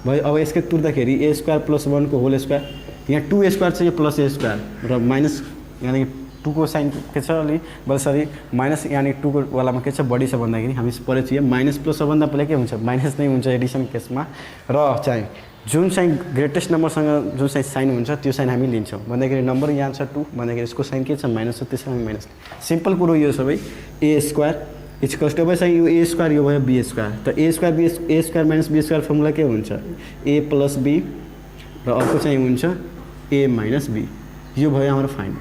Speaker 1: भयो। अब यसकै तुर्दाखेरि A² + 1 को होल स्क्वायर, यहाँ 2A² छ, यो प्लस A² र माइनस यानी 2 को साइन के छ अलि सरी माइनस यानी 2 को वालामा के छ बढी छ भन्दाखेरि हामी परेछ यो माइनस प्लस सबभन्दा पहिला के हुन्छ माइनस नै हुन्छ एडिसन केसमा। र चाहिँ जुन चाहिँ ग्रेटेस्ट नम्बरसँग जुन चाहिँ साइन हुन्छ त्यो साइन हामी लिन्छौँ भन्दाखेरि नम्बर यहाँ छ 2 भन्दाखेरि यसको साइन के छ माइनस छ, त्यसमा हामी माइनस। सिम्पल कुरो यो सबै A² इक्वल्स टु चाहिँ यो A² यो भयो B²। त A² माइनस B² फर्मुला के हुन्छ A + B र अर्को चाहिँ हुन्छ A - B। यो भयो हाम्रो फाइनल।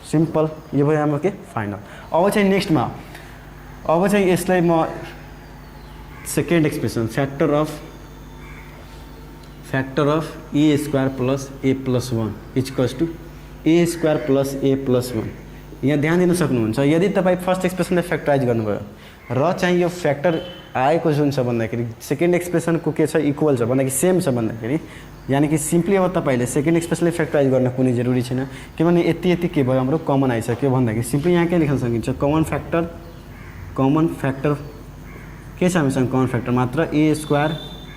Speaker 1: सिम्पल, यो भयो हाम्रो के फाइनल। अब चाहिँ नेक्स्टमा अब चाहिँ यसलाई म second expression factor of A² + A + 1 equals to A² + A + 1। यहाँ ध्यान दिन सक्नुहुन्छ, यदि तपाईँ फर्स्ट एक्सप्रेसनलाई फ्याक्टराइज गर्नुभयो र चाहिँ यो फ्याक्टर आएको जुन छ भन्दाखेरि सेकेन्ड एक्सप्रेसनको के छ इक्वल छ भन्दाखेरि सेम छ भन्दाखेरि यानी कि सिम्पली अब तपाईँले सेकेन्ड एक्सप्रेसनलाई फ्याक्टराइज गर्न कुनै जरुरी छैन, किनभने यति के भयो हाम्रो कमन आइसक्यो भन्दाखेरि सिम्पली यहाँ के लेख्न सकिन्छ कमन फ्याक्टर के छ हामीसँग कमन फ्याक्टर मात्र A²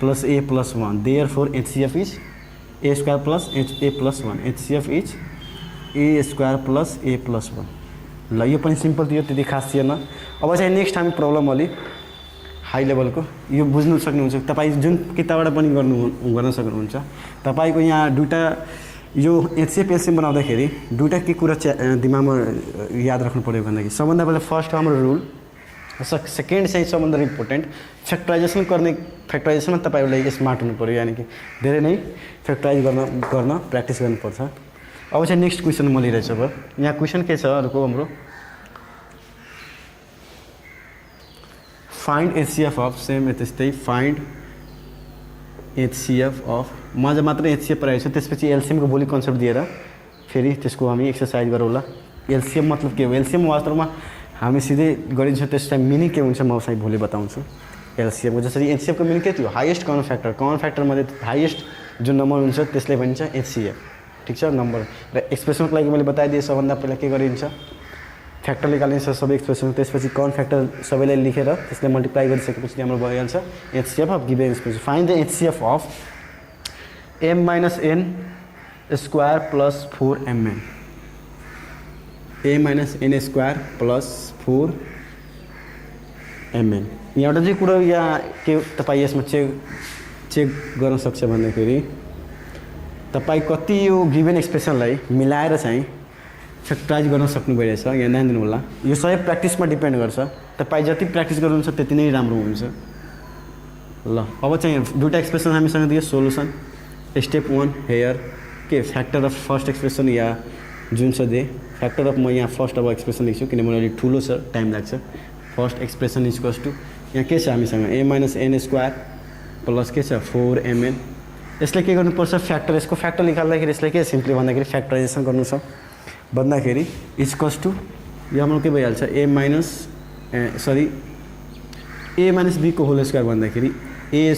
Speaker 1: + A + 1। Therefore HCF is A² + A + 1। HCF is A² + A + 1। ल यो पनि सिम्पल थियो, त्यति खास थिएन। अब चाहिँ नेक्स्ट हामी प्रब्लम अलि हाई लेभलको यो बुझ्नु सक्नुहुन्छ, तपाईँ जुन किताबबाट पनि गर्न सक्नुहुन्छ। तपाईँको यहाँ दुईवटा यो HCF LCM बनाउँदाखेरि दुईवटा के कुरा दिमागमा याद राख्नु पऱ्यो भन्दाखेरि सबभन्दा पहिला फर्स्ट हाम्रो रुल, सेकेन्ड चाहिँ सबभन्दा इम्पोर्टेन्ट फ्याक्टराइजेसनमा तपाईँहरूलाई स्मार्ट हुनु पऱ्यो, यानि कि धेरै नै फ्याक्टराइज गर्न प्र्याक्टिस गर्नुपर्छ। अब चाहिँ नेक्स्ट क्वेसन म लिइरहेछु। अब यहाँ क्वेसन के छ अर्को हाम्रो फाइन्ड HCF अफ सेम त्यस्तै फाइन्ड HCF अफ म आज मात्र HCF पढाएको छु, त्यसपछि एलसीएमको भोलि कन्सेप्ट दिएर फेरि त्यसको हामी एक्सर्साइज गरौँला। एलसीएम मतलब के हो, एलसीएम वास्तवमा हामी सिधै गरिन्छ, त्यस टाइम मिनिङ के हुन्छ म उसलाई भोलि बताउँछु। एलसीएमको जसरी एचसीएफको मिनिङ के थियो हाइएस्ट कमन फ्याक्टरमध्ये हाइएस्ट जुन नम्बर हुन्छ त्यसले भनिन्छ HCF। ठिक छ, नम्बर र एक्सप्रेसनको लागि मैले बताइदिएँ सबभन्दा पहिला के गरिन्छ फ्याक्टर निकालिन्छ सबै एक्सप्रेसन, त्यसपछि कमन फ्याक्टर सबैलाई लेखेर त्यसलाई मल्टिप्लाई गरिसकेपछि हाम्रो भइहाल्छ HCF of given expression. Find the HCF of m - n² + 4mn। a - n² + 4mn। यहाँ एउटा चाहिँ कुरो यहाँ के तपाईँ यसमा चेक गर्न सक्छ भन्दाखेरि तपाईँ कति यो गिभन एक्सप्रेसनलाई मिलाएर चाहिँ फ्याक्टराइज गर्न सक्नु भइरहेछ। यहाँ ध्यान दिनु होला, यो सबै प्र्याक्टिसमा डिपेन्ड गर्छ। तपाईँ जति प्र्याक्टिस गर्नुहुन्छ त्यति नै राम्रो हुन्छ। ल अब चाहिँ दुईवटा एक्सप्रेसन हामीसँग दियो सोलुसन। स्टेप 1 हेयर के फ्याक्टर अफ फर्स्ट एक्सप्रेसन या जुन छ दे फ्याक्टर अफ म यहाँ फर्स्ट अब एक्सप्रेसन लेख्छु किनभने अलिक ठुलो छ टाइम लाग्छ। फर्स्ट एक्सप्रेसन इक्वल्स टु यहाँ के छ हामीसँग a - n² प्लस के छ 4mn। यसले के गर्नुपर्छ फ्याक्टर, यसको फ्याक्टर निकाल्दाखेरि यसले के सिम्पली भन्दाखेरि फ्याक्टराइजेसन गर्नु छ भन्दाखेरि इक्वल्स टु यो हाम्रो के भइहाल्छ a - b को होल स्क्वायर भन्दाखेरि a²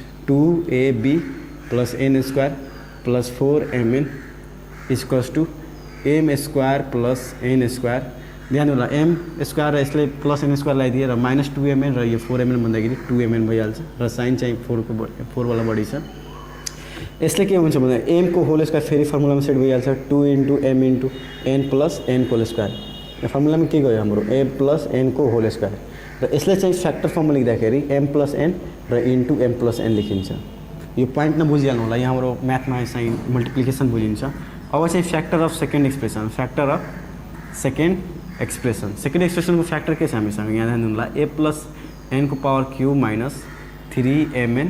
Speaker 1: - 2ab + n² + 4mn equals to m² + n²। ध्यान होला m² र यसले प्लस n² लगाइदिए र -2mn र यो 4mn भन्दाखेरि 2mn भइहाल्छ र साइन चाहिँ 4 वाला बढी छ। यसले के हुन्छ भन्दा m को होल स्क्वायर फेरि फर्मुलामा सेट भइहाल्छ 2 * m * n + n को होल स्क्वायर। यो फर्मुलामा के गयो हाम्रो a + n को होल स्क्वायर र यसले चाहिँ फ्याक्टर फर्ममा लेख्दाखेरि m + n र * m + n लेखिन्छ। यो पोइन्ट नबुझिहाल्नु होला, यहाँ हाम्रो म्याथमा चाहिँ मल्टिप्लिकेसन बुझिन्छ। अब चाहिँ factor of second expression, factor of second expression, second एक्सप्रेसनको फ्याक्टर के छ हामीसँग यहाँ ध्यान दिनु होला, a + n को power Q minus 3mn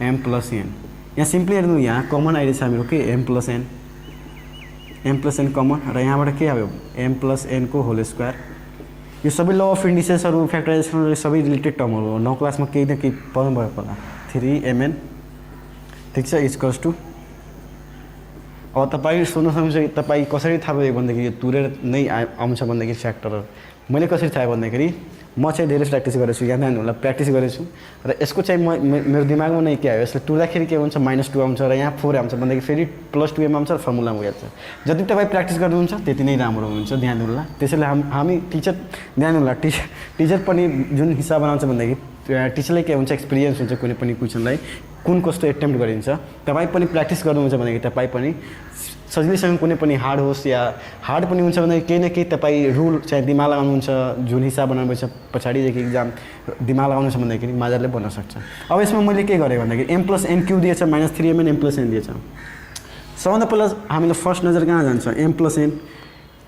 Speaker 1: m + n। यहाँ सिम्पली हेर्नु, यहाँ कमन आइरहेछ हाम्रो के m + n कमन र यहाँबाट के आयो m + n को होल स्क्वायर। यो सबै ल अफ इन्डिसेसहरू फ्याक्टराइजेसन सबै रिलेटेड टर्महरू हो, 9 क्लासमा केही न केही पढ्नु भएको होला। 3mn ठिक छ इक्वल्स टु, अब तपाईँ सोध्न सक्नुहुन्छ तपाईँ कसरी थाहा भयो भन्दाखेरि यो तुरेर नै आउँछ भन्दाखेरि फ्याक्टरहरू मैले कसरी थाहा भन्दाखेरि म चाहिँ धेरै प्र्याक्टिस गरेको छु, यहाँ ध्यान होला प्र्याक्टिस गरेको छु र यसको चाहिँ मेरो दिमागमा नै के आयो, यसले टुर्दाखेरि के हुन्छ -2 आउँछ र यहाँ 4 आउँछ भन्दाखेरि फेरि +2m आउँछ र फर्मुलामा गइहाल्छ। जति तपाईँ प्र्याक्टिस गर्नुहुन्छ त्यति नै राम्रो हुन्छ, ध्यान होला। त्यसैले हामी टिचर ध्यान होला, टिचर पनि जुन हिसाब बनाउँछ भन्दाखेरि टिचरलाई के हुन्छ एक्सपिरियन्स हुन्छ कुनै पनि क्वेसनलाई कुन कस्तो एटेम्प्ट गरिन्छ। तपाईँ पनि प्र्याक्टिस गर्नुहुन्छ भनेदेखि तपाईँ पनि सजिलैसँग कुनै पनि हार्ड होस् या हार्ड पनि हुन्छ भने केही न केही तपाईँ रुल चाहिँ दिमाग लगाउनुहुन्छ, जुन हिसाब बनाउनुपर्छ पछाडिदेखि इक्जाम दिमाग लगाउनुहुन्छ भन्दाखेरि मजाले बन्न सक्छ। अब यसमा मैले के गरेँ भन्दाखेरि m + n क्यू दिएछ -3mn m + n दिएछ। सबभन्दा पहिला हामीले फर्स्ट नजर कहाँ जान्छ, m + n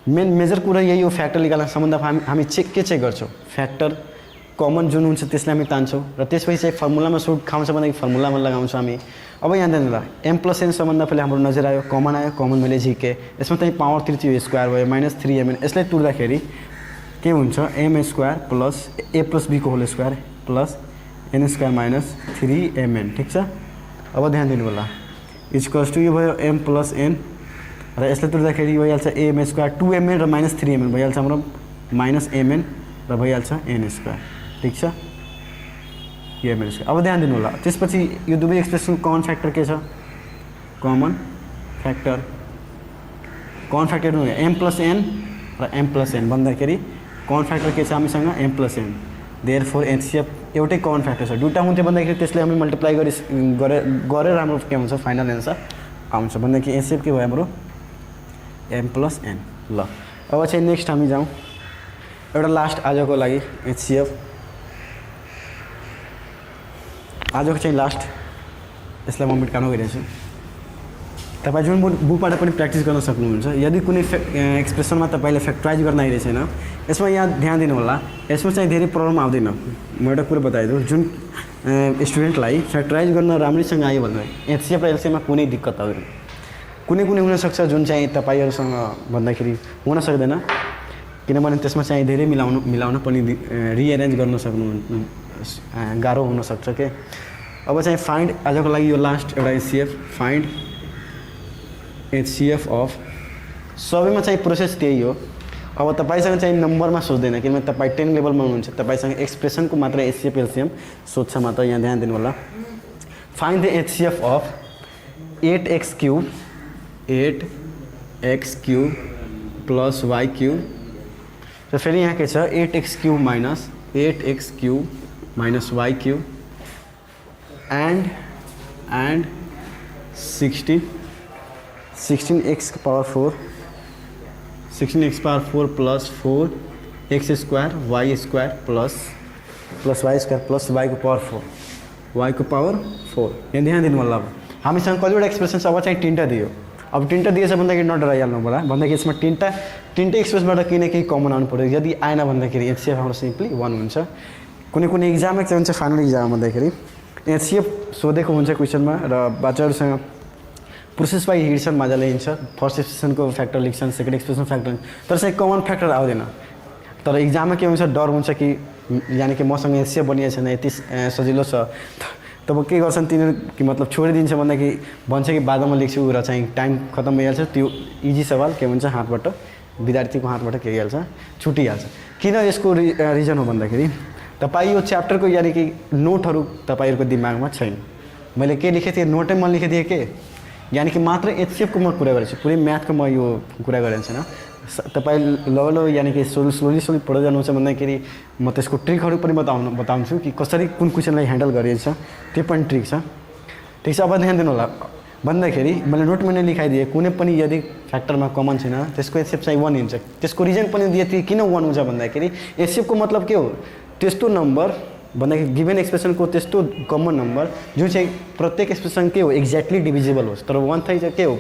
Speaker 1: मेन मेजर कुरा यही हो, फ्याक्टर निकाल्न सम्बन्ध हामी के चेक गर्छौँ, फ्याक्टर कमन जुन हुन्छ त्यसलाई हामी तान्छौँ र त्यसपछि चाहिँ फर्मुलामा सुट खाउँछ भनेदेखि फर्मुलामा लगाउँछौँ हामी। अब यहाँ जानु ल m + n सबभन्दा पहिला हाम्रो नजर आयो, कमन मैले झिकेँ, यसमा चाहिँ पावर 3 थियो स्क्वायर भयो -3mn, यसलाई तुर्दाखेरि के हुन्छ m² + a + b को whole square plus n² - 3mn ठिक छ। अब ध्यान दिनु होला इक्वल्स टु यो भयो m + n र यसलाई तुर्दाखेरि भइहाल्छ am² 2mn र -3mn भइहाल्छ हाम्रो -mn र भइहाल्छ n², ठिक छ यो mn²। अब ध्यान दिनु होला त्यसपछि यो दुवै एक्सप्रेसनको कमन फ्याक्टर के छ, कमन फ्याक्टर m + n र m + n भन्दाखेरि कमन फ्याक्टर के छ हामीसँग m + n, देयरफोर एचसीएफ एउटै कमन फ्याक्टर छ। दुईवटा हुन्थ्यो भन्दाखेरि त्यसले हामी मल्टिप्लाई गरेर हाम्रो के हुन्छ फाइनल एन्सर आउँछ भन्दाखेरि एचसीएफ के भयो हाम्रो m + n। ल अब चाहिँ नेक्स्ट हामी जाउँ एउटा लास्ट आजको लागि एचसीएफ, आजको चाहिँ लास्ट, यसलाई म मेटाउन गइरहेको छु। तपाईँ जुन बुकबाट पनि प्र्याक्टिस गर्न सक्नुहुन्छ। यदि कुनै एक्सप्रेसनमा तपाईँले फ्याक्टराइज गर्न आइरहेको छैन, यसमा यहाँ ध्यान दिनु होला, यसमा चाहिँ धेरै प्रब्लम आउँदैन। म एउटा कुरा बताइदिउँ, जुन स्टुडेन्टलाई फ्याक्टराइज गर्न राम्रैसँग आयो भने एचसीएफ र एलसीएममा कुनै दिक्कत आउँदैन। कुनै हुनसक्छ जुन चाहिँ तपाईँहरूसँग भन्दाखेरि हुन सक्दैन, किनभने त्यसमा चाहिँ धेरै मिलाउन पनि रिएरेन्ज गर्न सक्नु गाह्रो हुनसक्छ के। अब चाहिँ फाइन्ड आजको लागि यो लास्ट एउटा एचसीएफ, फाइन्ड एचसीएफ अफ, सबैमा चाहिँ प्रोसेस त्यही हो। अब तपाईँसँग चाहिँ नम्बरमा सोच्दैन, किनभने तपाईँ 10 लेभलमा हुनुहुन्छ, तपाईँसँग एक्सप्रेसनको मात्र एचसीएफ एलसीएम सोध्छ मात्र। यहाँ ध्यान दिनु होला, find the HCF of 8x³ + y³ र फेरि यहाँ के छ 8x³ - 8x³ - y³ and 16x power 4 16x power 4 + 4x² y² plus y² plus y को पावर 4 y को पावर 4। यहाँ ध्यान दिनु होला, अब हामीसँग कतिवटा एक्सप्रेसन छ, अब चाहिँ 3टा दियो। अब 3टा दिएछ भन्दाखेरि नडराइहाल्नु होला, भन्दाखेरि यसमा 3टा एक्सप्रेसबाट केही न केही कमन आउनु पऱ्यो। यदि आएन भन्दाखेरि एचसीएफ हाम्रो सिम्पली 1 हुन्छ। कुनै इक्जाममा चाहिँ हुन्छ फाइनल इक्जाम भन्दाखेरि एचसीएफ सोधेको हुन्छ क्वेसनमा र बाच्चाहरूसँग प्रोसेस बाई हिँड्छन्, मजाले हिँड्छ, फर्स्ट एक्सप्रेसनको फ्याक्टर लेख्छन्, सेकेन्ड एक्सप्रेसन फ्याक्टर, तर चाहिँ कमन फ्याक्टर आउँदैन। तर इक्जाममा के हुन्छ, डर हुन्छ कि यानि कि मसँग एचसीएफ बनिएको छैन, यति सजिलो छ, तब के गर्छन् तिनीहरू कि मतलब छोडिदिन्छ भन्दाखेरि भन्छ कि बादमा लेख्छु र चाहिँ टाइम खत्म भइहाल्छ। त्यो इजी सवाल के हुन्छ हातबाट, विद्यार्थीको हातबाट के भइहाल्छ, छुटिहाल्छ। किन यसको रिजन हो भन्दाखेरि तपाईँ यो च्याप्टरको यानि कि नोटहरू तपाईँहरूको दिमागमा छैन। मैले के लेखेको थिएँ, नोटै म लेखेको थिएँ के, यानि कि मात्र एचसीएफको म कुरा गरेको छु, पुरै म्याथको म यो कुरा गरेको छैन। तपाईँ ल यानि कि स्लोली पढ्दै जानुहुन्छ भन्दाखेरि म त्यसको ट्रिकहरू पनि बताउँछु कि कसरी कुन क्वेसनलाई ह्यान्डल गरिन्छ, त्यो पनि ट्रिक छ, ठिक छ। अब ध्यान दिनु होला, भन्दाखेरि मैले नोटमा नै लेखाइदिएँ कुनै पनि यदि फ्याक्टरमा कमन छैन त्यसको एचसिएफ चाहिँ 1 हुन्छ। त्यसको रिजन पनि दिए थियो किन 1 हुन्छ भन्दाखेरि एचसिएफको मतलब के हो त्यस्तो नम्बर भन्दाखेरि गिभन एक्सप्रेसनको त्यस्तो कमन नम्बर जुन चाहिँ प्रत्येक एक्सप्रेसन के हो एक्ज्याक्टली डिभिजिबल होस्। तर 1 चाहिँ के हो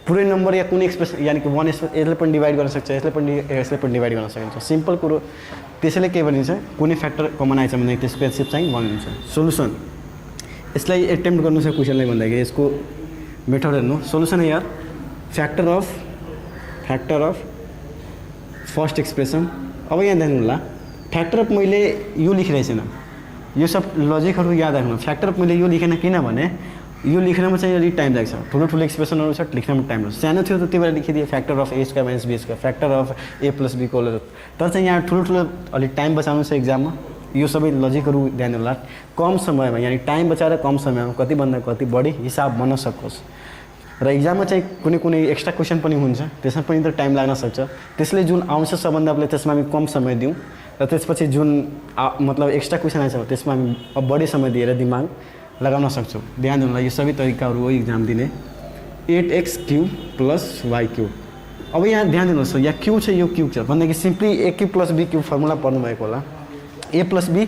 Speaker 1: पुरै नम्बर या कुनै एक्सप्रेसन यानि कि 1 यसले पनि डिभाइड गर्न सक्छ यसले पनि डिभाइड गर्न सकिन्छ सिम्पल कुरो। त्यसैले के भनिन्छ कुनै फ्याक्टर कमन आएछ भने त्यसको एचसिएफ चाहिँ 1 हुन्छ। सोलुसन यसलाई एटेम्प्ट गर्नु छ क्वेसनलाई भन्दाखेरि यसको मेथड हेर्नु सोलुसन है यार फ्याक्टर अफ फर्स्ट एक्सप्रेसन। अब यहाँ ध्यान होला फ्याक्टर अफ मैले यो लेखिरहेको छैन यो सब लजिकहरू याद राख्नु। फ्याक्टर अफ मैले यो लेखेन किनभने यो लेख्नमा चाहिँ अलिक टाइम लाग्छ ठुलो एक्सप्रेसनहरू छ लेख्नमा टाइम लाग्छ। सानो थियो त त्यही भएर लेखिदिए factor of a square minus b square factor of a plus b को होल। तर चाहिँ यहाँ ठुलो अलिक टाइम बचाउनु छ एक्जाममा यो सबै लजिकहरू ध्यान होला कम समयमा यानि टाइम बचाएर कम समयमा कतिभन्दा कति बढी हिसाब बन्न सकोस्। र एक्जाममा चाहिँ कुनै एक्स्ट्रा क्वेसन पनि हुन्छ त्यसमा पनि त टाइम लाग्न सक्छ। त्यसले जुन आउँछ सबभन्दा पहिला त्यसमा हामी कम समय दिउँ र त्यसपछि जुन मतलब एक्स्ट्रा क्वेसन आएछ त्यसमा हामी बढी समय दिएर दिमाग लगाउन सक्छौँ। ध्यान दिनु यो सबै तरिकाहरू हो एक्जाम दिने 8x³ + y³। अब यहाँ ध्यान दिनुहोस् यहाँ क्यू छ यो क्यू छ भन्दाखेरि सिम्पली a³ + b³ फर्मुला पढ्नु भएको होला a + b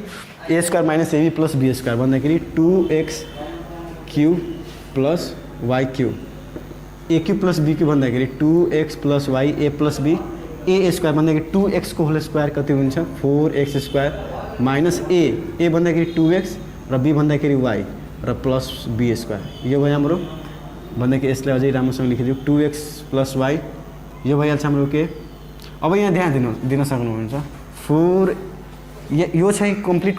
Speaker 1: a² - ab + b² भन्दाखेरि 2x³ + y³ a³ + b³ भन्दाखेरि 2x + y a + b a² भन्दाखेरि 2x को होल स्क्वायर कति हुन्छ 4x² - a भन्दाखेरि 2x र b भन्दाखेरि y र प्लस b² यो भयो हाम्रो भन्दाखेरि यसलाई अझै राम्रोसँग लेखिदियो 2x + y यो भइहाल्छ हाम्रो के। अब यहाँ ध्यान दिन सक्नुहुन्छ 4 यो चाहिँ कम्प्लिट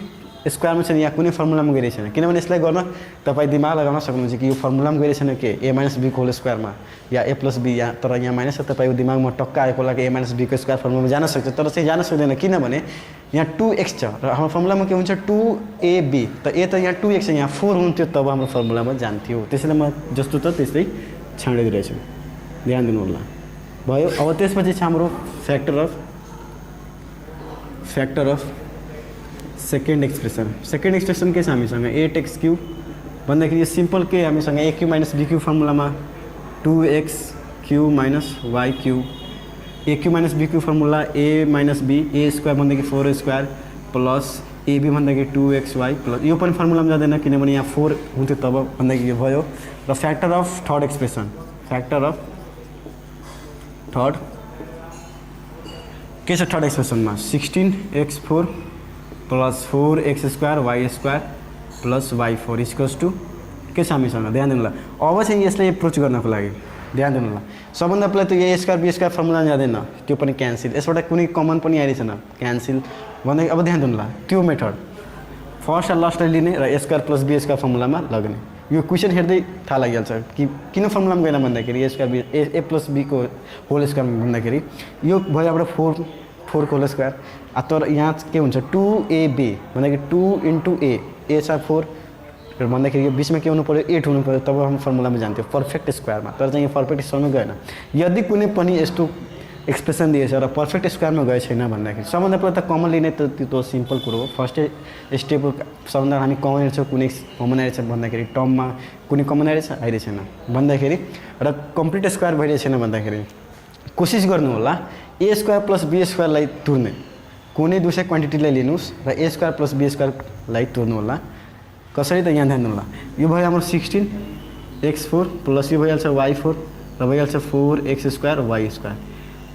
Speaker 1: स्क्वायरमा छैन यहाँ कुनै फर्मुलामा गइरहेको छैन किनभने यसलाई गर्न तपाईँ दिमाग लगाउन सक्नुहुन्छ कि यो फर्मुलामा गइरहेको छैन के a - b को होल स्क्वायरमा या a + b या तर यहाँ माइनस तपाईँको दिमागमा टक्क आएको होला कि a - b को स्क्वायर फर्मुलामा जान सक्छ तर चाहिँ जान सक्दैन किनभने यहाँ 2x छ र हाम्रो फर्मुलामा के हुन्छ 2ab त a त यहाँ 2x छ यहाँ 4 हुन्थ्यो तब हाम्रो फर्मुलामा जान्थ्यो। त्यसैले म जस्तो त त्यस्तै छाडिदिरहेछु ध्यान दिनु होला भयो। अब त्यसपछि छ हाम्रो फ्याक्टर अफ सेकेन्ड एक्सप्रेसन के छ हामीसँग 8x³ भन्दाखेरि यो सिम्पल के हामीसँग a³ - b³ फर्मुलामा 2x³ - y³ a³ - b³ formula a - b a² भन्दाखेरि 4² प्लस ab भन्दाखेरि 2xy प्लस यो पनि फर्मुलामा जाँदैन किनभने यहाँ 4 हुन्थ्यो तब भन्दाखेरि यो भयो। र फ्याक्टर अफ थर्ड एक्सप्रेसन के छ third एक्सप्रेसनमा 16x4 + 4x² y² + y4 = के छ हामीसँग ध्यान दिनु होला। अब चाहिँ यसलाई एप्रोच गर्नको लागि ध्यान दिनु होला सबभन्दा पहिला त a² b² फर्मुला जाँदैन त्यो पनि क्यान्सल यसबाट कुनै कमन पनि आइरहेछैन क्यान्सल भन्दै। अब ध्यान दिनु होला त्यो मेथड फर्स्ट र लास्टलाई लिने र a² + b² फर्मुलामा लाग्ने यो क्वेसन हेर्दै थाहा लागिहाल्छ कि किन फर्मुलामा गएन भन्दाखेरि a + b को होल स्क्वायर भन्दाखेरि यो भयो हाम्रो 4 को होल स्क्वायर तर यहाँ के हुन्छ 2ab भन्दाखेरि 2 * a छ 4 र भन्दाखेरि यो बिचमा के हुनु पर्यो 8 हुनु पर्यो तब हाम्रो फर्मुलामा जान्थ्यो पर्फेक्ट स्क्वायरमा। तर चाहिँ यो पर्फेक्ट स्क्वायरमा गएन यदि कुनै पनि यस्तो एक्सप्रेसन दिएछ र पर्फेक्ट स्क्वायरमा गए छैन भन्दाखेरि सबभन्दा पहिला त कमन लिने त त्यो सिम्पल कुरो हो। फर्स्ट स्टेप सबभन्दा हामी कमन हेर्छौँ कुनै कमन आइरहेछ भन्दाखेरि टर्ममा कुनै कमन आइरहेछ छैन भन्दाखेरि र कम्प्लिट स्क्वायर भइरहेको छैन भन्दाखेरि कोसिस गर्नु होला a² + b² लाई तुर्ने कुनै दुसै क्वान्टिटीलाई लिनुहोस् र a² + b² लाई तुर्नु होला कसरी त यहाँ ध्यान दिनु होला यो भयो हाम्रो 16x4 प्लस यो भइहाल्छ y4 र भइहाल्छ 4x² y²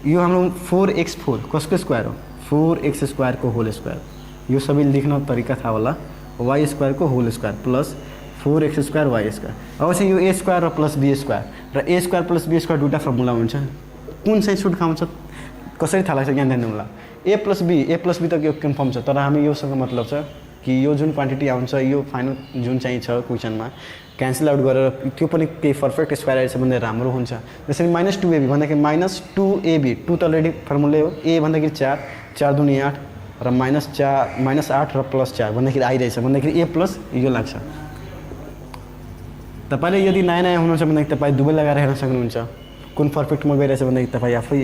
Speaker 1: यो हाम्रो 4x4 कसको स्क्वायर हो 4x² को होल स्क्वायर यो सबै लेख्न तरिका थाहा होला y² को whole square plus 4x² y²। अब चाहिँ यो a² र प्लस b² र a² + b² दुईवटा फर्मुला हुन्छ कुन चाहिँ सुट खाउँछ कसरी थाहा लाग्छ यहाँ ध्यान दिनु होला a + b त यो कन्फर्म छ तर हामी योसँग मतलब छ कि यो जुन क्वान्टिटी आउँछ यो फाइनल जुन चाहिँ छ क्वेसनमा क्यान्सल आउट गरेर त्यो पनि केही पर्फेक्ट स्क्वायर आएछ भने राम्रो हुन्छ। जसरी -2ab भन्दाखेरि -2ab 2 त अलरेडी फर्मुलै हो a भन्दाखेरि 4 4 दुनी 8 र -8 र +4 भन्दाखेरि आइरहेछ भन्दाखेरि a प्लस यो लाग्छ। तपाईँले यदि नयाँ हुनुहुन्छ भन्दाखेरि तपाईँ दुवै लगाएर हेर्न सक्नुहुन्छ कुन पर्फेक्टमा गइरहेछ भन्दाखेरि तपाईँ आफै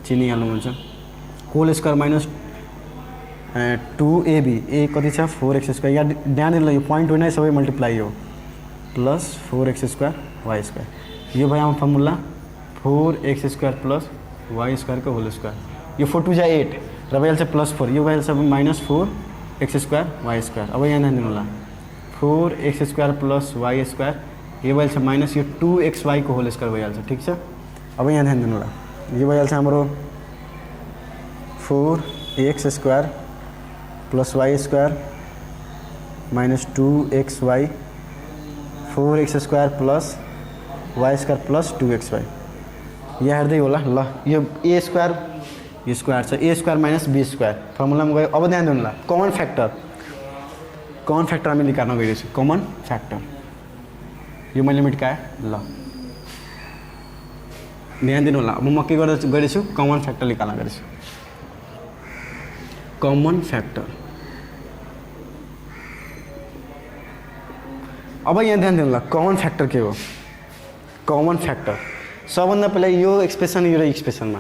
Speaker 1: चिनिहाल्नुहुन्छ। होल स्क्वायर -2ab a कति छ 4x² यहाँ ध्यान दिनु यो पोइन्ट होइन सबै मल्टिप्लाई हो प्लस 4x² वाई स्क्वायर। यो भयो हाम्रो formula 4x² plus Y square को होल स्क्वायर। यो 4 2 जा 8 र भइहाल्छ +4, यो भइहाल्छ -4x² वाई स्क्वायर। अब यहाँ ध्यान दिनु होला 4x² प्लस वाई स्क्वायर, यो भइहाल्छ माइनस यो 2xy को होल स्क्वायर भइहाल्छ। ठिक छ। अब यहाँ ध्यान दिनु होला यो भइहाल्छ हाम्रो 4x² plus Y square minus 2xy, 4x² plus Y square plus 2xy। यहाँ हेर्दै होला ल, यो a स्क्वायर यो स्क्वायर छ, a square minus b square फर्मुलामा गयो। अब ध्यान दिनु होला कमन फ्याक्टर हामी निकाल्न गइरहेछु। कमन फ्याक्टर यो मैले मेटाएँ ल, ध्यान दिनु होला। अब म के गर्दैछु कमन फ्याक्टर निकाल्न गइरहेछु। कमन फ्याक्टर अब यहाँ ध्यान दिनु होला कमन फ्याक्टर के हो। कमन फ्याक्टर सबभन्दा पहिला यो एक्सप्रेसन यो एक्सप्रेसनमा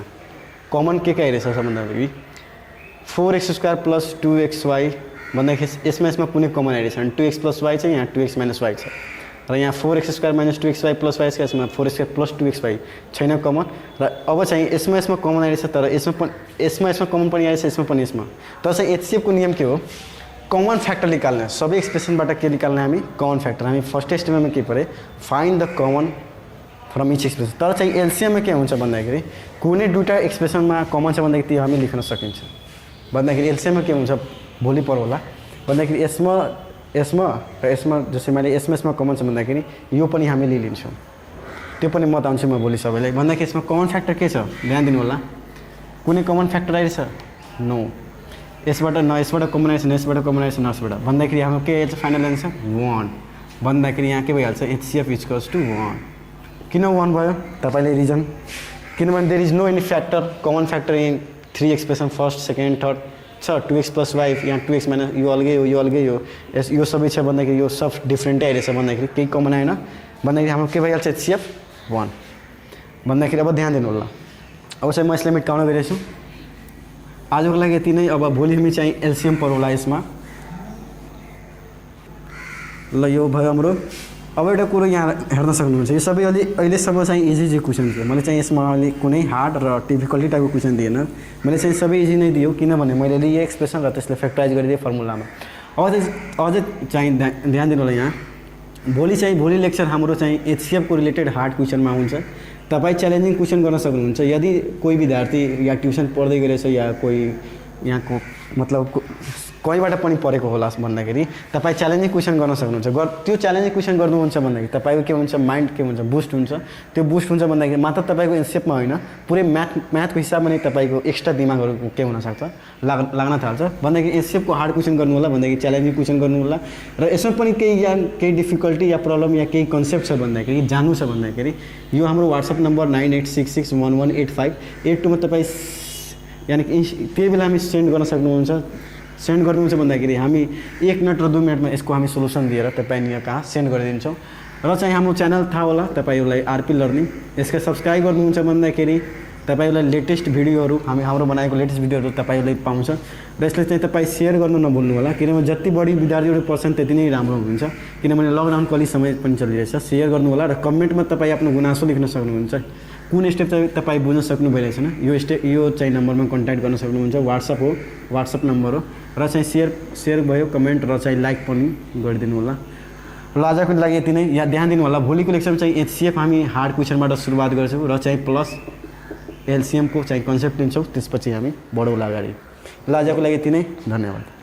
Speaker 1: कमन के आइरहेछ सबभन्दा अघि 4x² प्लस 2xy भन्दाखेरि यसमा कुनै कमन आइरहेछ भने 2x प्लस वाई छ, यहाँ 2x माइनस वाई छ र यहाँ 4x² minus 2xy plus Y छ, यसमा 4x² प्लस 2xy छैन कमन। र अब चाहिँ यसमा कमन आइरहेछ, तर यसमा कमन पनि आइरहेछ, यसमा पनि यसमा। तर चाहिँ HCF को नियम के हो, कमन फ्याक्टर निकाल्ने। सबै एक्सप्रेसनबाट के निकाल्ने हामी कमन फ्याक्टर। हामी फर्स्ट स्टेपमा के पढे find the common from each expression. तर चाहिँ एलसीएममा के हुन्छ भन्दाखेरि कुनै दुईटा एक्सप्रेसनमा कमन छ भन्दाखेरि त्यो हामी लेख्न सकिन्छ। भन्दाखेरि एलसीएममा के हुन्छ भोलि पढ होला भन्दाखेरि यसमा र यसमा जस्तै मैले यसमा कमन छ भन्दाखेरि यो पनि हामीले लिन्छौँ, त्यो पनि म बताउँछु म भोलि सबैलाई। भन्दाखेरि यसमा कमन फ्याक्टर के छ ध्यान दिनु होला। कुनै कमन फ्याक्टर आइरहेछ नो, यसबाट कमन आइरहेछ न यसबाट कमन आइरहेछ न यसबाट भन्दाखेरि हाम्रो के आइन्छ फाइनल आन्सर 1 भन्दाखेरि यहाँ के भइहाल्छ HCF = 1। किन 1 भयो तपाईले रिजन, किनभने there is no any factor common factor in 3 expression first second third छ। 2x प्लस वाई यहाँ 2x माइनस यो अलगै हो, यो अलगै हो, यो सबै छ भन्दाखेरि यो सब डिफ्रेन्टै आइरहेछ भन्दाखेरि केही कमन आएन भन्दाखेरि हाम्रो के भइहाल्छ HCF 1 भन्दाखेरि। अब ध्यान दिनु होला अब चाहिँ म यसलाई मेटाउन गइरहेछु। आजको लागि यति नै। अब भोलि हामी चाहिँ एलसीएम पढौँला यसमा ल। यो भयो हाम्रो। अब एउटा कुरो यहाँ हेर्न सक्नुहुन्छ, यो सबै अहिलेसम्म चाहिँ इजी क्वेसन थियो। मैले चाहिँ यसमा अहिले कुनै हार्ड र डिफिकल्टी टाइपको क्वेसन दिएन, मैले चाहिँ सबै इजी नै दियो किनभने मैले लिएँ एक्सप्रेसन र त्यसले फ्याक्टराइज गरिदिएँ फर्मुलामा। अझै चाहिँ ध्यान दिनु होला यहाँ भोलि लेक्चर हाम्रो चाहिँ HCF को रिलेटेड हार्ड क्वेसनमा हुन्छ। तपाईँ च्यालेन्जिङ क्वेसन गर्न सक्नुहुन्छ। यदि कोही विद्यार्थी या ट्युसन पढ्दै गरेछ या कोही यहाँको मतलब कहीँबाट पनि पढेको होला भन्दाखेरि तपाईँ च्यालेन्जिङ क्वेसन गर्न सक्नुहुन्छ। त्यो च्यालेन्जिङ क्वेसन गर्नुहुन्छ भन्दाखेरि तपाईँको के हुन्छ माइन्ड के हुन्छ बुस्ट हुन्छ। त्यो बुस्ट हुन्छ भन्दाखेरि मात्र तपाईँको एनसेपमा होइन पुरै म्याथको हिसाबमा नै तपाईँको एक्स्ट्रा दिमागहरू के हुनसक्छ लाग्न थाल्छ भन्दाखेरि एनसेपको हार्ड क्वेसन गर्नु होला भन्दाखेरि च्यालेन्जिङ क्वेसन गर्नु होला। र यसमा पनि केही डिफिकल्टी या प्रब्लम या केही कन्सेप्ट छ भन्दाखेरि जान्नु छ भन्दाखेरि यो हाम्रो WhatsApp नम्बर 9866118582 मा तपाईँ यानि त्यही बेला हामी सेन्ड गर्न सक्नुहुन्छ। सेन्ड गर्नुहुन्छ भन्दाखेरि हामी 1 मिनट र 2 मिनटमा यसको हामी सोलुसन दिएर तपाईँ कहाँ सेन्ड गरिदिन्छौँ। र चाहिँ हाम्रो च्यानल थाहा होला तपाईँहरूलाई RP लर्निङ, यसका सब्सक्राइब गर्नुहुन्छ भन्दाखेरि तपाईँहरूलाई लेटेस्ट भिडियोहरू हाम्रो बनाएको लेटेस्ट भिडियोहरू तपाईँहरूले पाउँछ। र यसलाई चाहिँ तपाईँ सेयर गर्नु नभुल्नु होला किनभने जति बढी विद्यार्थीहरू पर्छन् त्यति नै राम्रो हुन्छ किनभने लकडाउनको अलि समय पनि चलिरहेछ। सेयर गर्नु होला र कमेन्टमा तपाईँ आफ्नो गुनासो लेख्न सक्नुहुन्छ। कुन स्टेप चाहिँ तपाईँ बुझ्न सक्नु भइरहेछन् यो चाहिँ नम्बरमा कन्ट्याक्ट गर्न सक्नुहुन्छ। WhatsApp नम्बर हो र चाहिँ सेयर भयो कमेन्ट र चाहिँ लाइक पनि गरिदिनु होला। ल आजको लागि यति नै। यहाँ ध्यान दिनु होला भोलिको लेक्चरमा चाहिँ HCF हामी हार्ड क्वेसनबाट सुरुवात गर्छौँ र चाहिँ प्लस LCM को चाहिँ कन्सेप्ट लिन्छौँ, त्यसपछि हामी बढौँला अगाडि। ल आजको लागि यति नै, धन्यवाद।